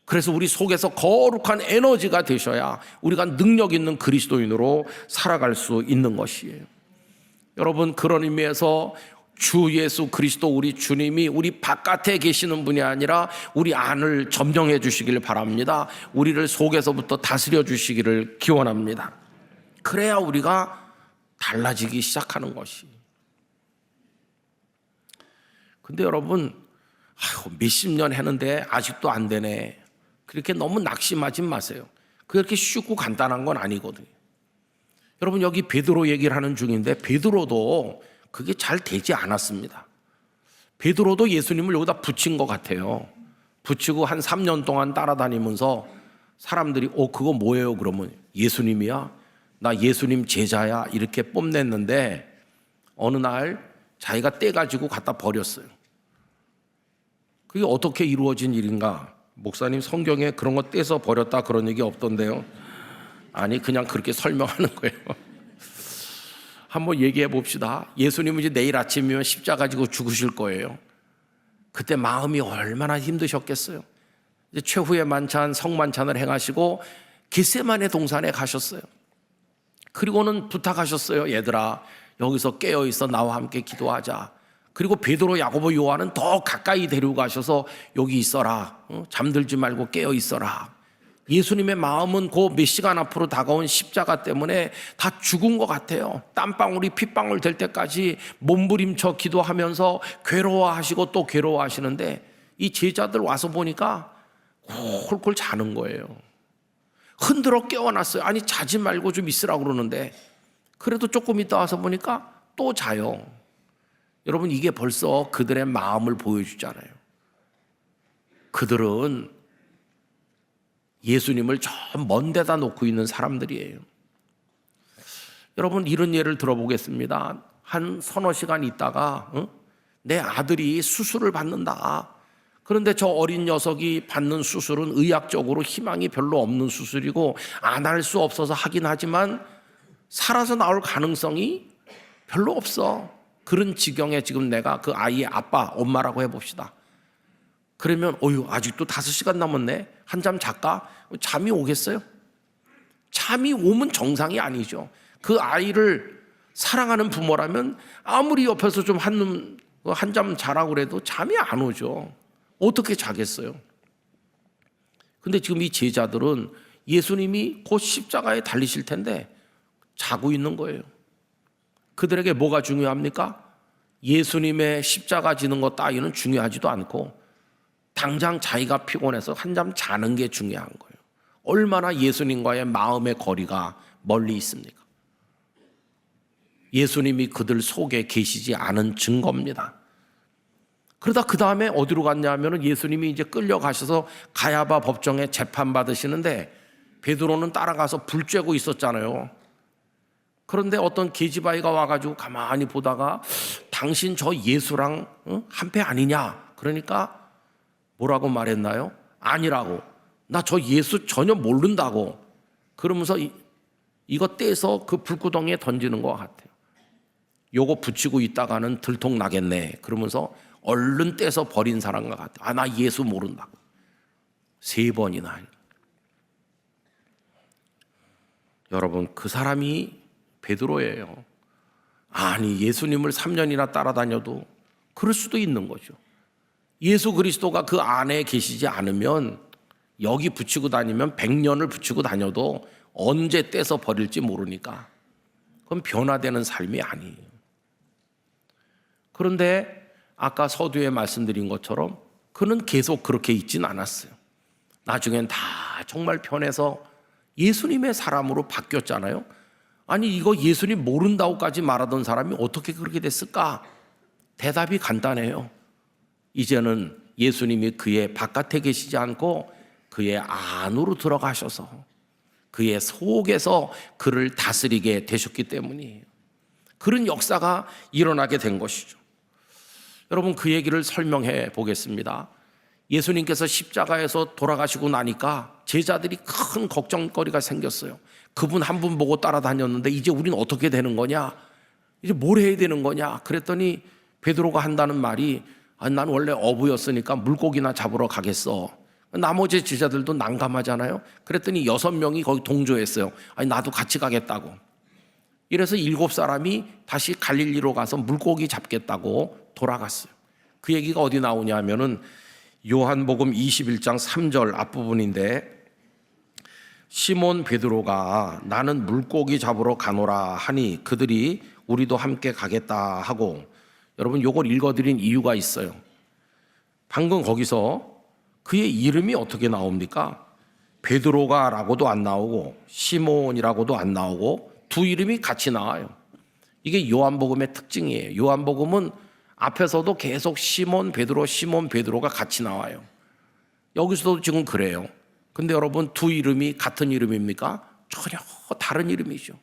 그래서 우리 속에서 거룩한 에너지가 되셔야 우리가 능력 있는 그리스도인으로 살아갈 수 있는 것이에요. 여러분, 그런 의미에서 주 예수 그리스도 우리 주님이 우리 바깥에 계시는 분이 아니라 우리 안을 점령해 주시기를 바랍니다. 우리를 속에서부터 다스려 주시기를 기원합니다. 그래야 우리가 달라지기 시작하는 것이. 근데 여러분, 몇십 년 했는데 아직도 안 되네, 그렇게 너무 낙심하지 마세요. 그렇게 쉽고 간단한 건 아니거든요. 여러분 여기 베드로 얘기를 하는 중인데 베드로도 그게 잘 되지 않았습니다. 베드로도 예수님을 여기다 붙인 것 같아요. 붙이고 한 3년 동안 따라다니면서 사람들이 그거 뭐예요? 그러면 예수님이야? 나 예수님 제자야? 이렇게 뽐냈는데 어느 날 자기가 떼가지고 갖다 버렸어요. 그게 어떻게 이루어진 일인가? 목사님 성경에 그런 거 떼서 버렸다 그런 얘기 없던데요. 아니 그냥 그렇게 설명하는 거예요. 한번 얘기해 봅시다. 예수님은 이제 내일 아침이면 십자가 지고 죽으실 거예요. 그때 마음이 얼마나 힘드셨겠어요. 이제 최후의 만찬 성만찬을 행하시고 겟세마네 동산에 가셨어요. 그리고는 부탁하셨어요. 얘들아 여기서 깨어있어 나와 함께 기도하자. 그리고 베드로 야고보 요한은 더 가까이 데리고 가셔서 여기 있어라. 잠들지 말고 깨어있어라. 예수님의 마음은 그 몇 시간 앞으로 다가온 십자가 때문에 다 죽은 것 같아요. 땀방울이 핏방울 될 때까지 몸부림쳐 기도하면서 괴로워하시고 또 괴로워하시는데 이 제자들 와서 보니까 홀홀 자는 거예요. 흔들어 깨워놨어요. 아니 자지 말고 좀 있으라고 그러는데 그래도 조금 있다 와서 보니까 또 자요. 여러분 이게 벌써 그들의 마음을 보여주잖아요. 그들은 예수님을 저 먼 데다 놓고 있는 사람들이에요. 여러분 이런 예를 들어보겠습니다. 한 서너 시간 있다가 내 아들이 수술을 받는다. 그런데 저 어린 녀석이 받는 수술은 의학적으로 희망이 별로 없는 수술이고 안 할 수 없어서 하긴 하지만 살아서 나올 가능성이 별로 없어. 그런 지경에 지금 내가 그 아이의 아빠, 엄마라고 해봅시다. 그러면 아직도 5시간 남았네. 한잠 잘까? 잠이 오겠어요? 잠이 오면 정상이 아니죠. 그 아이를 사랑하는 부모라면 아무리 옆에서 좀 한잠 자라고 그래도 잠이 안 오죠. 어떻게 자겠어요? 근데 지금 이 제자들은 예수님이 곧 십자가에 달리실 텐데 자고 있는 거예요. 그들에게 뭐가 중요합니까? 예수님의 십자가 지는 것 따위는 중요하지도 않고 당장 자기가 피곤해서 한잠 자는 게 중요한 거예요. 얼마나 예수님과의 마음의 거리가 멀리 있습니까? 예수님이 그들 속에 계시지 않은 증거입니다. 그러다 그 다음에 어디로 갔냐면 예수님이 이제 끌려가셔서 가야바 법정에 재판받으시는데 베드로는 따라가서 불 쬐고 있었잖아요. 그런데 어떤 계집아이가 와가지고 가만히 보다가 당신 저 예수랑 한패 아니냐? 그러니까 뭐라고 말했나요? 아니라고. 나 저 예수 전혀 모른다고. 그러면서 이거 떼서 그 불구덩이에 던지는 것 같아요. 요거 붙이고 있다가는 들통 나겠네. 그러면서 얼른 떼서 버린 사람과 같아요. 나 예수 모른다고. 3번이나. 여러분 그 사람이 베드로예요. 아니 예수님을 3년이나 따라다녀도 그럴 수도 있는 거죠. 예수 그리스도가 그 안에 계시지 않으면 여기 붙이고 다니면 100년을 붙이고 다녀도 언제 떼서 버릴지 모르니까 그건 변화되는 삶이 아니에요. 그런데 아까 서두에 말씀드린 것처럼 그는 계속 그렇게 있진 않았어요. 나중엔 다 정말 편해서 예수님의 사람으로 바뀌었잖아요. 아니 이거 예수님 모른다고까지 말하던 사람이 어떻게 그렇게 됐을까? 대답이 간단해요. 이제는 예수님이 그의 바깥에 계시지 않고 그의 안으로 들어가셔서 그의 속에서 그를 다스리게 되셨기 때문이에요. 그런 역사가 일어나게 된 것이죠. 여러분 그 얘기를 설명해 보겠습니다. 예수님께서 십자가에서 돌아가시고 나니까 제자들이 큰 걱정거리가 생겼어요. 그분 한 분 보고 따라다녔는데 이제 우리는 어떻게 되는 거냐? 이제 뭘 해야 되는 거냐? 그랬더니 베드로가 한다는 말이 난 원래 어부였으니까 물고기나 잡으러 가겠어. 나머지 제자들도 난감하잖아요. 그랬더니 6명이 거기 동조했어요. 나도 같이 가겠다고. 이래서 7사람이 다시 갈릴리로 가서 물고기 잡겠다고 돌아갔어요. 그 얘기가 어디 나오냐 하면은 요한복음 21장 3절 앞부분인데 시몬 베드로가 나는 물고기 잡으러 가노라 하니 그들이 우리도 함께 가겠다 하고, 여러분 요걸 읽어드린 이유가 있어요. 방금 거기서 그의 이름이 어떻게 나옵니까? 베드로가 라고도 안 나오고 시몬이라고도 안 나오고 두 이름이 같이 나와요. 이게 요한복음의 특징이에요. 요한복음은 앞에서도 계속 시몬 베드로가 같이 나와요. 여기서도 지금 그래요. 근데 여러분, 두 이름이 같은 이름입니까? 전혀 다른 이름이죠.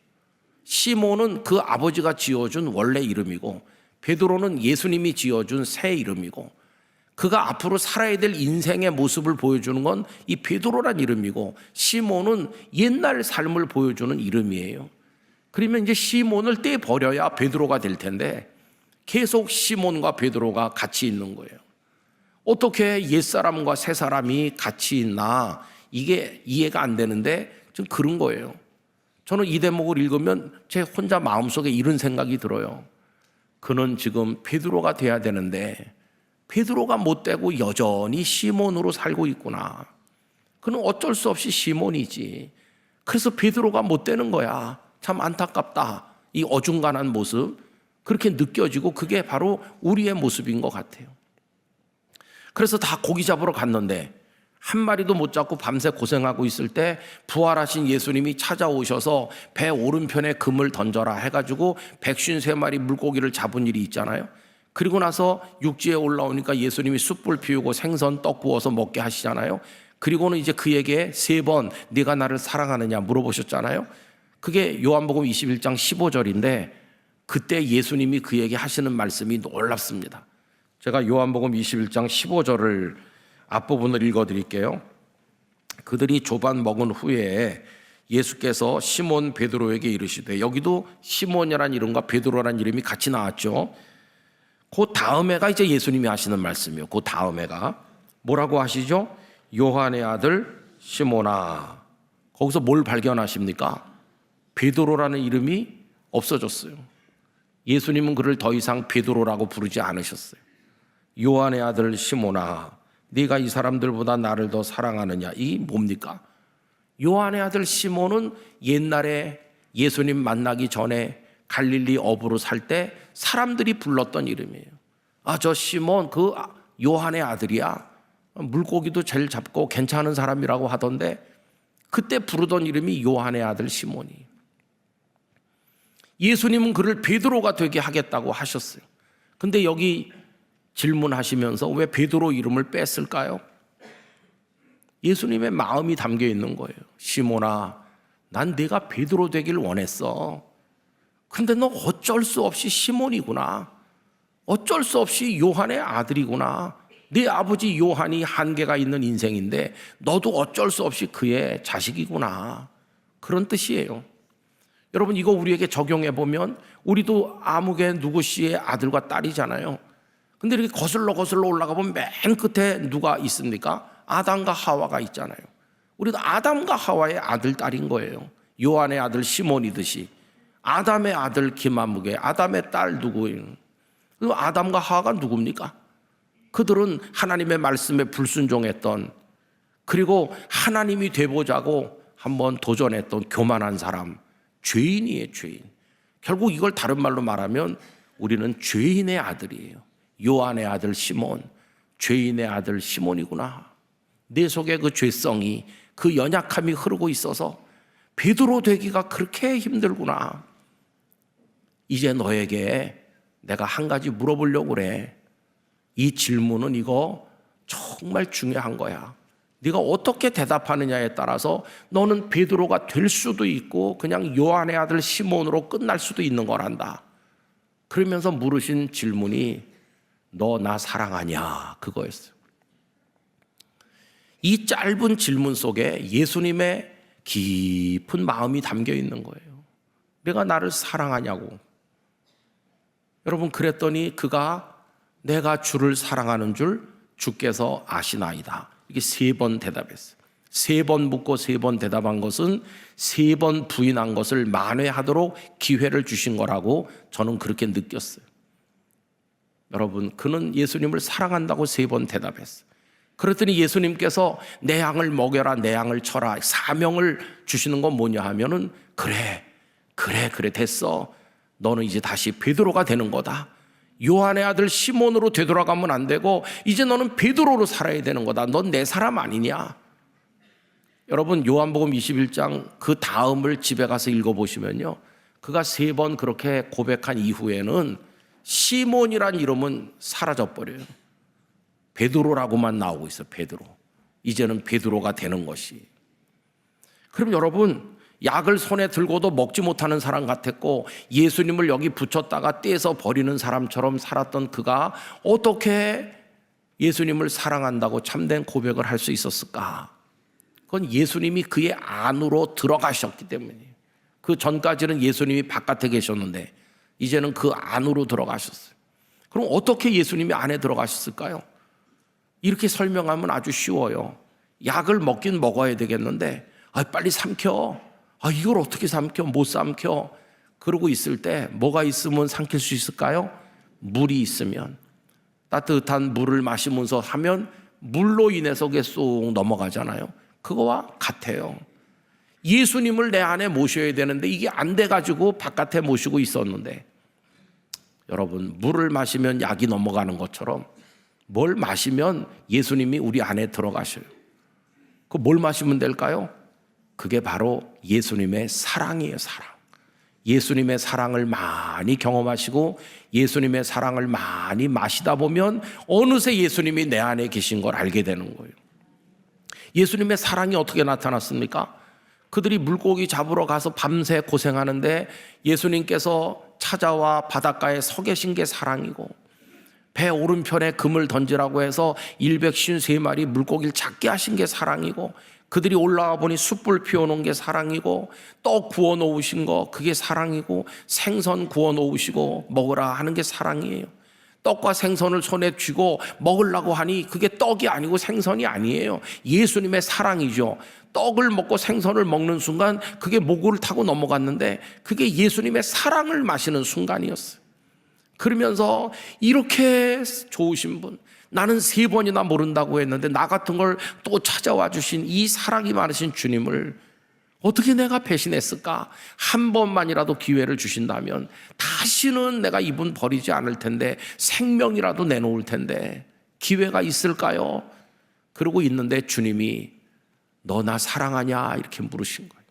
시몬은 그 아버지가 지어준 원래 이름이고, 베드로는 예수님이 지어준 새 이름이고, 그가 앞으로 살아야 될 인생의 모습을 보여주는 건 이 베드로란 이름이고, 시몬은 옛날 삶을 보여주는 이름이에요. 그러면 이제 시몬을 떼버려야 베드로가 될 텐데 계속 시몬과 베드로가 같이 있는 거예요. 어떻게 옛사람과 새사람이 같이 있나, 이게 이해가 안 되는데 좀 그런 거예요. 저는 이 대목을 읽으면 제 혼자 마음속에 이런 생각이 들어요. 그는 지금 베드로가 돼야 되는데 베드로가 못 되고 여전히 시몬으로 살고 있구나. 그는 어쩔 수 없이 시몬이지. 그래서 베드로가 못 되는 거야. 참 안타깝다. 이 어중간한 모습, 그렇게 느껴지고 그게 바로 우리의 모습인 것 같아요. 그래서 다 고기 잡으러 갔는데 한 마리도 못 잡고 밤새 고생하고 있을 때 부활하신 예수님이 찾아오셔서 배 오른편에 금을 던져라 해가지고 153마리 물고기를 잡은 일이 있잖아요. 그리고 나서 육지에 올라오니까 예수님이 숯불 피우고 생선 떡 구워서 먹게 하시잖아요. 그리고는 이제 그에게 3번 네가 나를 사랑하느냐 물어보셨잖아요. 그게 요한복음 21장 15절인데 그때 예수님이 그에게 하시는 말씀이 놀랍습니다. 제가 요한복음 21장 15절을 앞부분을 읽어드릴게요. 그들이 조반 먹은 후에 예수께서 시몬 베드로에게 이르시되, 여기도 시몬이라는 이름과 베드로라는 이름이 같이 나왔죠. 그 다음에가 이제 예수님이 하시는 말씀이에요. 그 다음에가 뭐라고 하시죠? 요한의 아들 시몬아. 거기서 뭘 발견하십니까? 베드로라는 이름이 없어졌어요. 예수님은 그를 더 이상 베드로라고 부르지 않으셨어요. 요한의 아들 시몬아, 네가 이 사람들보다 나를 더 사랑하느냐. 이 뭡니까? 요한의 아들 시몬은 옛날에 예수님 만나기 전에 갈릴리 어부로 살 때 사람들이 불렀던 이름이에요. 아, 저 시몬 그 요한의 아들이야. 물고기도 잘 잡고 괜찮은 사람이라고 하던데 그때 부르던 이름이 요한의 아들 시몬이. 예수님은 그를 베드로가 되게 하겠다고 하셨어요. 근데 여기 질문하시면서 왜 베드로 이름을 뺐을까요? 예수님의 마음이 담겨 있는 거예요. 시몬아, 난 네가 베드로 되길 원했어. 근데 너 어쩔 수 없이 시몬이구나. 어쩔 수 없이 요한의 아들이구나. 네 아버지 요한이 한계가 있는 인생인데 너도 어쩔 수 없이 그의 자식이구나. 그런 뜻이에요. 여러분, 이거 우리에게 적용해 보면 우리도 아무개 누구씨의 아들과 딸이잖아요. 근데 이렇게 거슬러 올라가 보면 맨 끝에 누가 있습니까? 아담과 하와가 있잖아요. 우리도 아담과 하와의 아들, 딸인 거예요. 요한의 아들 시몬이듯이 아담의 아들 기마무게, 아담의 딸 누구예요? 그리고 아담과 하와가 누굽니까? 그들은 하나님의 말씀에 불순종했던, 그리고 하나님이 되보자고 한번 도전했던 교만한 사람, 죄인이에요, 죄인. 결국 이걸 다른 말로 말하면 우리는 죄인의 아들이에요. 요한의 아들 시몬, 죄인의 아들 시몬이구나. 내 속에 그 죄성이, 그 연약함이 흐르고 있어서 베드로 되기가 그렇게 힘들구나. 이제 너에게 내가 한 가지 물어보려고 그래. 이 질문은 이거 정말 중요한 거야. 네가 어떻게 대답하느냐에 따라서 너는 베드로가 될 수도 있고 그냥 요한의 아들 시몬으로 끝날 수도 있는 거란다. 그러면서 물으신 질문이 너 나 사랑하냐, 그거였어요. 이 짧은 질문 속에 예수님의 깊은 마음이 담겨 있는 거예요. 내가 나를 사랑하냐고. 여러분, 그랬더니 그가 내가 주를 사랑하는 줄 주께서 아시나이다. 이게 3번 대답했어요. 3번 묻고 3번 대답한 것은 3번 부인한 것을 만회하도록 기회를 주신 거라고 저는 그렇게 느꼈어요. 여러분, 그는 예수님을 사랑한다고 3번 대답했어요. 그랬더니 예수님께서 내 양을 먹여라, 내 양을 쳐라, 사명을 주시는 건 뭐냐 하면은 그래 됐어. 너는 이제 다시 베드로가 되는 거다. 요한의 아들 시몬으로 되돌아가면 안 되고 이제 너는 베드로로 살아야 되는 거다. 넌 내 사람 아니냐. 여러분, 요한복음 21장 그 다음을 집에 가서 읽어보시면요, 그가 3번 그렇게 고백한 이후에는 시몬이란 이름은 사라져버려요. 베드로라고만 나오고 있어요. 베드로. 이제는 베드로가 되는 것이. 그럼 여러분, 약을 손에 들고도 먹지 못하는 사람 같았고 예수님을 여기 붙였다가 떼서 버리는 사람처럼 살았던 그가 어떻게 예수님을 사랑한다고 참된 고백을 할 수 있었을까? 그건 예수님이 그의 안으로 들어가셨기 때문이에요. 그 전까지는 예수님이 바깥에 계셨는데 이제는 그 안으로 들어가셨어요. 그럼 어떻게 예수님이 안에 들어가셨을까요? 이렇게 설명하면 아주 쉬워요. 약을 먹긴 먹어야 되겠는데 빨리 삼켜. 이걸 어떻게 삼켜? 못 삼켜. 그러고 있을 때 뭐가 있으면 삼킬 수 있을까요? 물이 있으면. 따뜻한 물을 마시면서 하면 물로 인해서 그게 쏙 넘어가잖아요. 그거와 같아요. 예수님을 내 안에 모셔야 되는데 이게 안 돼가지고 바깥에 모시고 있었는데, 여러분, 물을 마시면 약이 넘어가는 것처럼 뭘 마시면 예수님이 우리 안에 들어가셔요. 그 뭘 마시면 될까요? 그게 바로 예수님의 사랑이에요. 사랑. 예수님의 사랑을 많이 경험하시고 예수님의 사랑을 많이 마시다 보면 어느새 예수님이 내 안에 계신 걸 알게 되는 거예요. 예수님의 사랑이 어떻게 나타났습니까? 그들이 물고기 잡으러 가서 밤새 고생하는데 예수님께서 찾아와 바닷가에 서 계신 게 사랑이고, 배 오른편에 금을 던지라고 해서 153마리 물고기를 잡게 하신 게 사랑이고, 그들이 올라와 보니 숯불 피워놓은 게 사랑이고, 떡 구워 놓으신 거 그게 사랑이고, 생선 구워 놓으시고 먹으라 하는 게 사랑이에요. 떡과 생선을 손에 쥐고 먹으려고 하니 그게 떡이 아니고 생선이 아니에요. 예수님의 사랑이죠. 떡을 먹고 생선을 먹는 순간 그게 목을 타고 넘어갔는데 그게 예수님의 사랑을 마시는 순간이었어요. 그러면서 이렇게 좋으신 분, 나는 3번이나 모른다고 했는데 나 같은 걸 또 찾아와 주신 이 사랑이 많으신 주님을 어떻게 내가 배신했을까? 한 번만이라도 기회를 주신다면 다시는 내가 이분 버리지 않을 텐데, 생명이라도 내놓을 텐데 기회가 있을까요? 그러고 있는데 주님이 너 나 사랑하냐? 이렇게 물으신 거예요.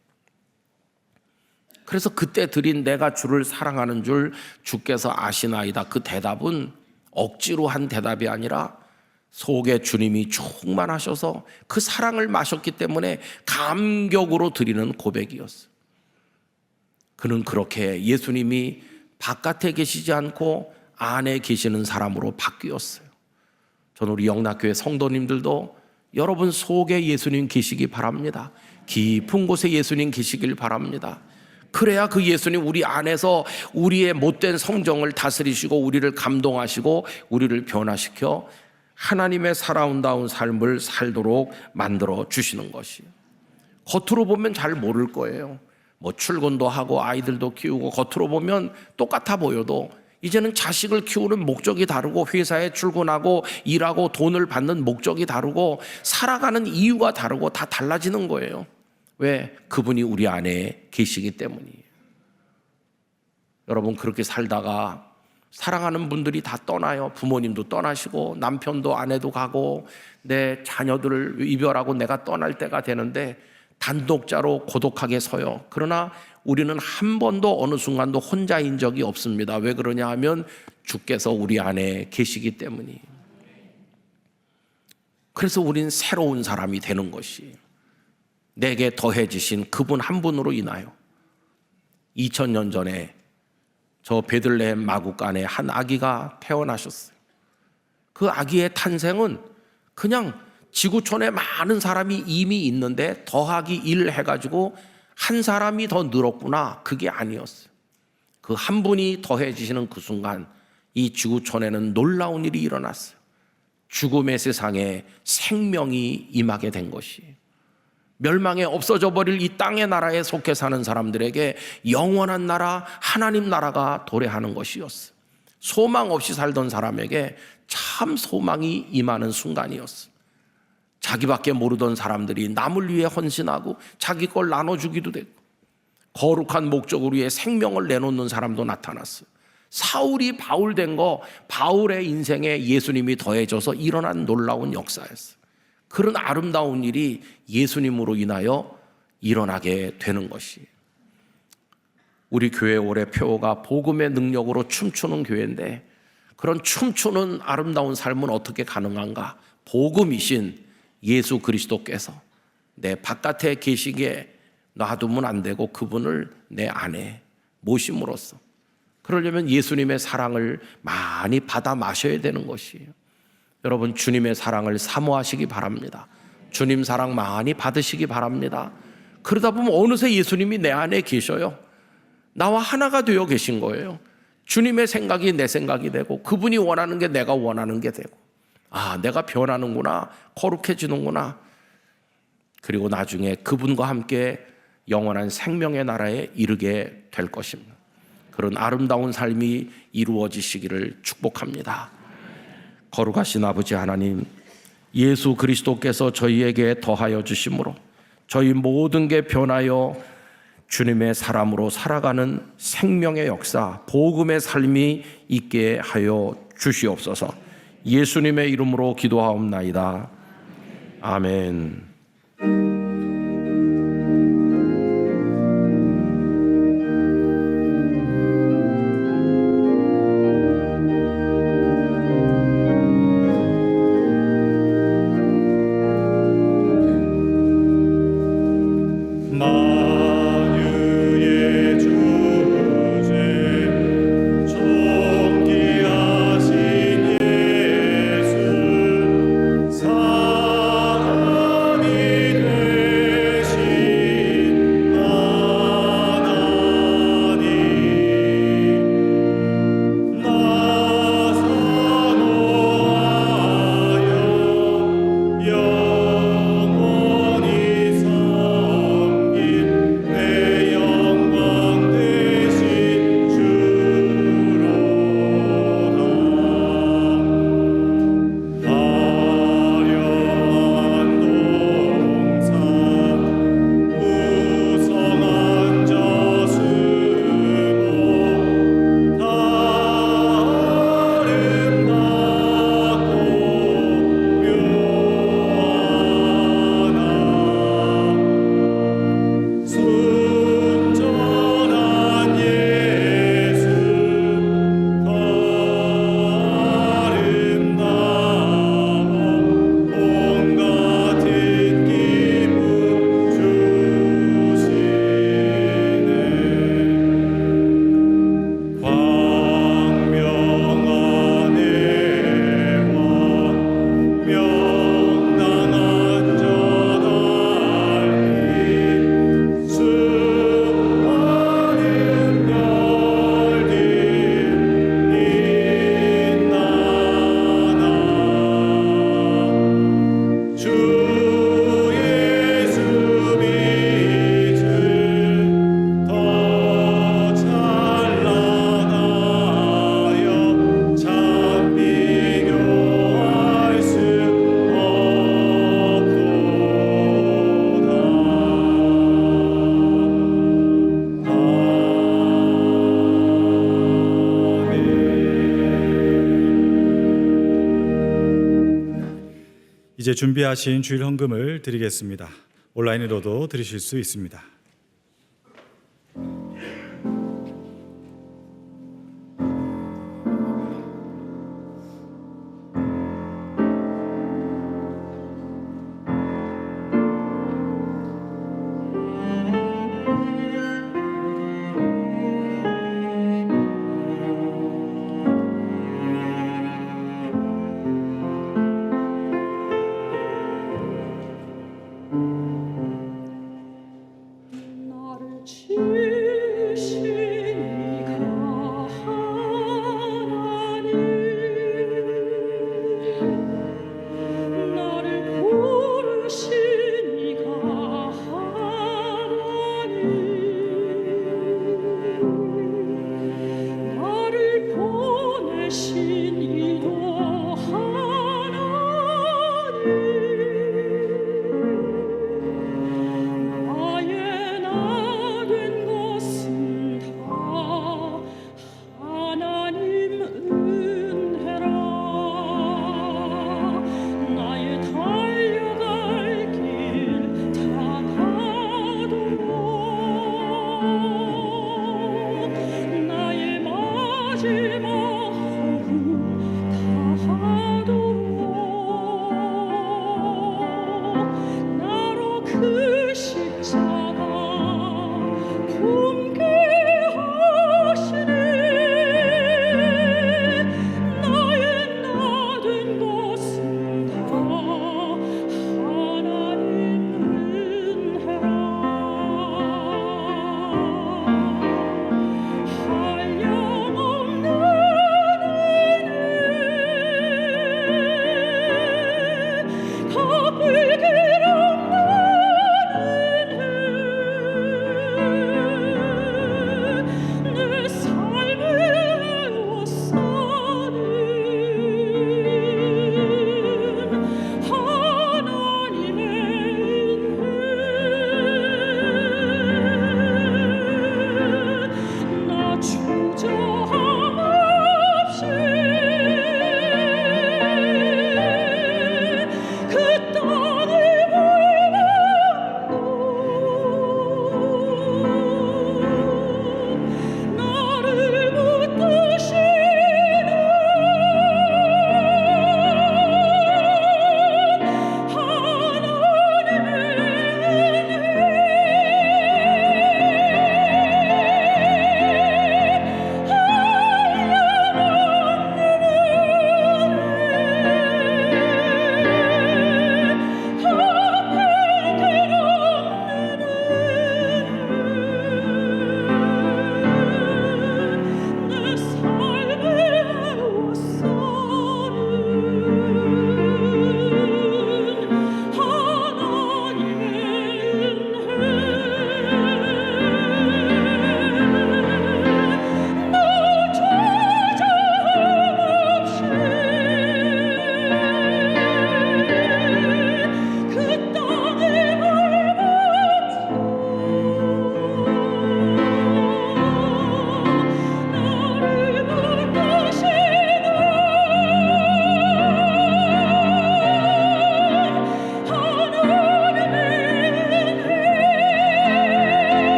그래서 그때 드린 내가 주를 사랑하는 줄 주께서 아시나이다. 그 대답은 억지로 한 대답이 아니라 속에 주님이 충만하셔서 그 사랑을 마셨기 때문에 감격으로 드리는 고백이었어요. 그는 그렇게 예수님이 바깥에 계시지 않고 안에 계시는 사람으로 바뀌었어요. 저는 우리 영락교회 성도님들도 여러분 속에 예수님 계시기 바랍니다. 깊은 곳에 예수님 계시길 바랍니다. 그래야 그 예수님 우리 안에서 우리의 못된 성정을 다스리시고 우리를 감동하시고 우리를 변화시켜 하나님의 살아온다운 삶을 살도록 만들어 주시는 것이에요. 겉으로 보면 잘 모를 거예요. 출근도 하고 아이들도 키우고 겉으로 보면 똑같아 보여도 이제는 자식을 키우는 목적이 다르고, 회사에 출근하고 일하고 돈을 받는 목적이 다르고, 살아가는 이유가 다르고 다 달라지는 거예요. 왜? 그분이 우리 안에 계시기 때문이에요. 여러분, 그렇게 살다가 사랑하는 분들이 다 떠나요. 부모님도 떠나시고 남편도 아내도 가고 내 자녀들을 이별하고 내가 떠날 때가 되는데 단독자로 고독하게 서요. 그러나 우리는 한 번도 어느 순간도 혼자인 적이 없습니다. 왜 그러냐 하면 주께서 우리 안에 계시기 때문이에요. 그래서 우린 새로운 사람이 되는 것이에요. 내게 더해지신 그분 한 분으로 인하여 2000년 전에 저 베들레헴 마구간에 한 아기가 태어나셨어요. 그 아기의 탄생은 그냥 지구촌에 많은 사람이 이미 있는데 더하기 1 해가지고 한 사람이 더 늘었구나, 그게 아니었어요. 그 한 분이 더해지시는 그 순간 이 지구촌에는 놀라운 일이 일어났어요. 죽음의 세상에 생명이 임하게 된 것이에요. 멸망에 없어져 버릴 이 땅의 나라에 속해 사는 사람들에게 영원한 나라, 하나님 나라가 도래하는 것이었어요. 소망 없이 살던 사람에게 참 소망이 임하는 순간이었어요. 자기밖에 모르던 사람들이 남을 위해 헌신하고 자기 걸 나눠주기도 되고, 거룩한 목적을 위해 생명을 내놓는 사람도 나타났어요. 사울이 바울 된 거, 바울의 인생에 예수님이 더해져서 일어난 놀라운 역사였어요. 그런 아름다운 일이 예수님으로 인하여 일어나게 되는 것이에요. 우리 교회 올해 표어가 복음의 능력으로 춤추는 교회인데 그런 춤추는 아름다운 삶은 어떻게 가능한가? 복음이신 예수 그리스도께서 내 바깥에 계시게 놔두면 안 되고 그분을 내 안에 모심으로써 그러려면 예수님의 사랑을 많이 받아 마셔야 되는 것이에요. 여러분 주님의 사랑을 사모하시기 바랍니다. 주님 사랑 많이 받으시기 바랍니다. 그러다 보면 어느새 예수님이 내 안에 계셔요. 나와 하나가 되어 계신 거예요. 주님의 생각이 내 생각이 되고 그분이 원하는 게 내가 원하는 게 되고 아, 내가 변하는구나, 거룩해지는구나. 그리고 나중에 그분과 함께 영원한 생명의 나라에 이르게 될 것입니다. 그런 아름다운 삶이 이루어지시기를 축복합니다. 거룩하신 아버지 하나님, 예수 그리스도께서 저희에게 더하여 주심으로 저희 모든 게 변하여 주님의 사람으로 살아가는 생명의 역사, 복음의 삶이 있게 하여 주시옵소서. 예수님의 이름으로 기도하옵나이다. 아멘. 이제 준비하신 주일 헌금을 드리겠습니다. 온라인으로도 드리실 수 있습니다.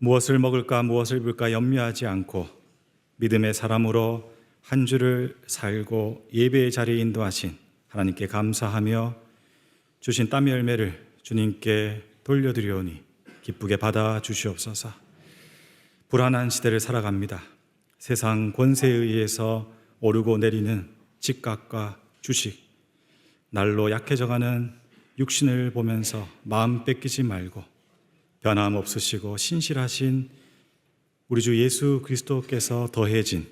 무엇을 먹을까 무엇을 입을까 염려하지 않고 믿음의 사람으로 한 주를 살고 예배의 자리에 인도하신 하나님께 감사하며 주신 땀의 열매를 주님께 돌려드리오니 기쁘게 받아 주시옵소서. 불안한 시대를 살아갑니다. 세상 권세에 의해서 오르고 내리는 집값과 주식, 날로 약해져가는 육신을 보면서 마음 뺏기지 말고 변함없으시고 신실하신 우리 주 예수 그리스도께서 더해진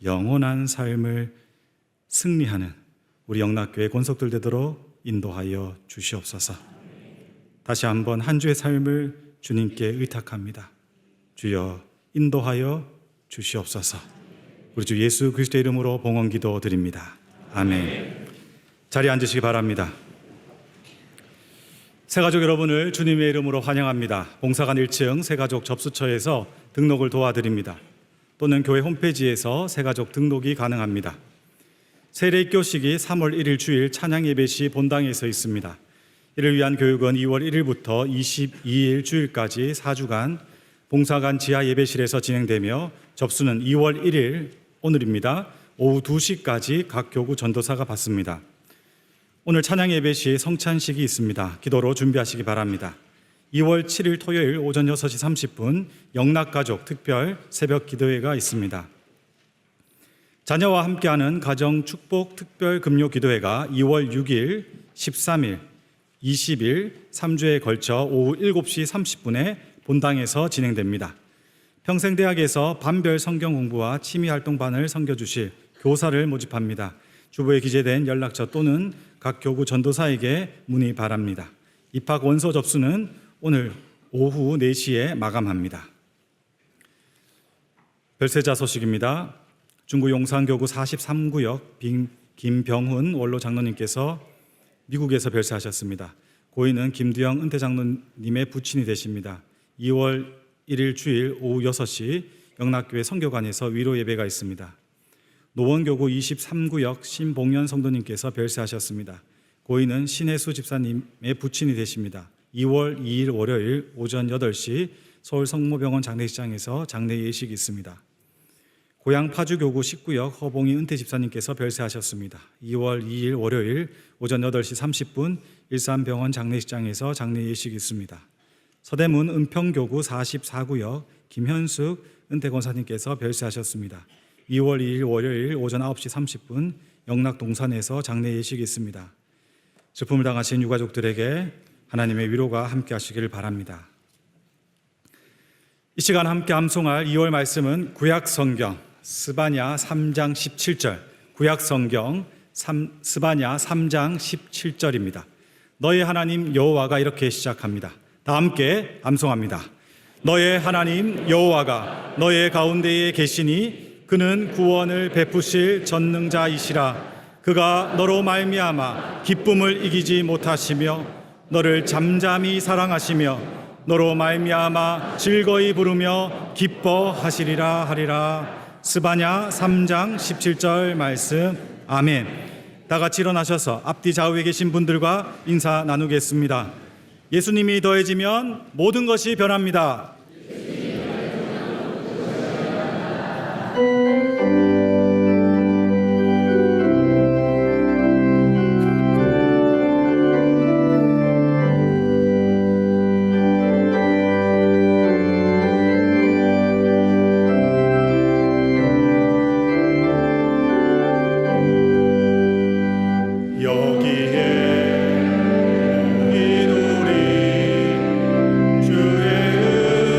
영원한 삶을 승리하는 우리 영락교회 권속들 되도록 인도하여 주시옵소서. 다시 한번 한 주의 삶을 주님께 의탁합니다. 주여 인도하여 주시옵소서. 우리 주 예수 그리스도의 이름으로 봉헌 기도 드립니다. 아멘. 자리에 앉으시기 바랍니다. 새가족 여러분을 주님의 이름으로 환영합니다. 봉사관 1층 새가족 접수처에서 등록을 도와드립니다. 또는 교회 홈페이지에서 새가족 등록이 가능합니다. 세례교식이 3월 1일 주일 찬양 예배 시 본당에서 있습니다. 이를 위한 교육은 2월 1일부터 22일 주일까지 4주간 봉사관 지하 예배실에서 진행되며 접수는 2월 1일 오늘입니다. 오후 2시까지 각 교구 전도사가 받습니다. 오늘 찬양 예배 시 성찬식이 있습니다. 기도로 준비하시기 바랍니다. 2월 7일 토요일 오전 6시 30분 영락가족 특별 새벽 기도회가 있습니다. 자녀와 함께하는 가정 축복 특별 금요 기도회가 2월 6일, 13일, 20일 3주에 걸쳐 오후 7시 30분에 본당에서 진행됩니다. 평생대학에서 반별 성경 공부와 취미활동반을 섬겨주실 교사를 모집합니다. 주보에 기재된 연락처 또는 각 교구 전도사에게 문의 바랍니다. 입학 원서 접수는 오늘 오후 4시에 마감합니다. 별세자 소식입니다. 중구 용산교구 43구역 김병훈 원로 장로님께서 미국에서 별세하셨습니다. 고인은 김두영 은퇴장로님의 부친이 되십니다. 2월 1일 주일 오후 6시 영락교회 성교관에서 위로 예배가 있습니다. 노원교구 23구역 신봉연 성도님께서 별세하셨습니다. 고인은 신혜수 집사님의 부친이 되십니다. 2월 2일 월요일 오전 8시 서울 성모병원 장례식장에서 장례 예식이 있습니다. 고양 파주교구 19역 허봉이 은퇴 집사님께서 별세하셨습니다. 2월 2일 월요일 오전 8시 30분 일산병원 장례식장에서 장례 예식이 있습니다. 서대문 은평교구 44구역 김현숙 은퇴 권사님께서 별세하셨습니다. 2월 2일 월요일 오전 9시 30분 영락동산에서 장례 예식이 있습니다. 슬픔을 당하신 유가족들에게 하나님의 위로가 함께 하시기를 바랍니다. 이 시간 함께 암송할 2월 말씀은 구약성경 스바냐 3장 17절, 구약성경 스바냐 3장 17절입니다. 너의 하나님 여호와가 이렇게 시작합니다. 다 함께 암송합니다. 너의 하나님 여호와가 너의 가운데에 계시니 그는 구원을 베푸실 전능자이시라. 그가 너로 말미암아 기쁨을 이기지 못하시며 너를 잠잠히 사랑하시며 너로 말미암아 즐거이 부르며 기뻐하시리라 하리라. 스바냐 3장 17절 말씀. 아멘. 다 같이 일어나셔서 앞뒤 좌우에 계신 분들과 인사 나누겠습니다. 예수님이 더해지면 모든 것이 변합니다. 여기에 우리 주의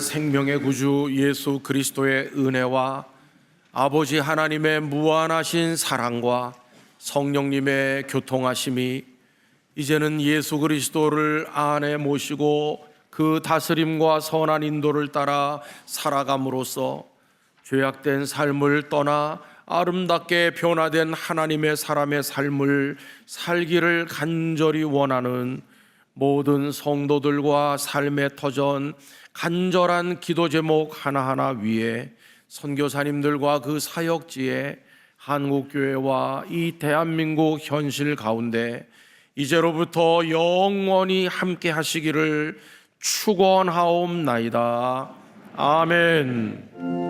생명의 구주 예수 그리스도의 은혜와 아버지 하나님의 무한하신 사랑과 성령님의 교통하심이 이제는 예수 그리스도를 안에 모시고 그 다스림과 선한 인도를 따라 살아감으로써 죄악된 삶을 떠나 아름답게 변화된 하나님의 사람의 삶을 살기를 간절히 원하는 모든 성도들과 삶의 터전 간절한 기도 제목 하나하나 위에 선교사님들과 그 사역지에 한국교회와 이 대한민국 현실 가운데 이제로부터 영원히 함께 하시기를 축원하옵나이다. 아멘.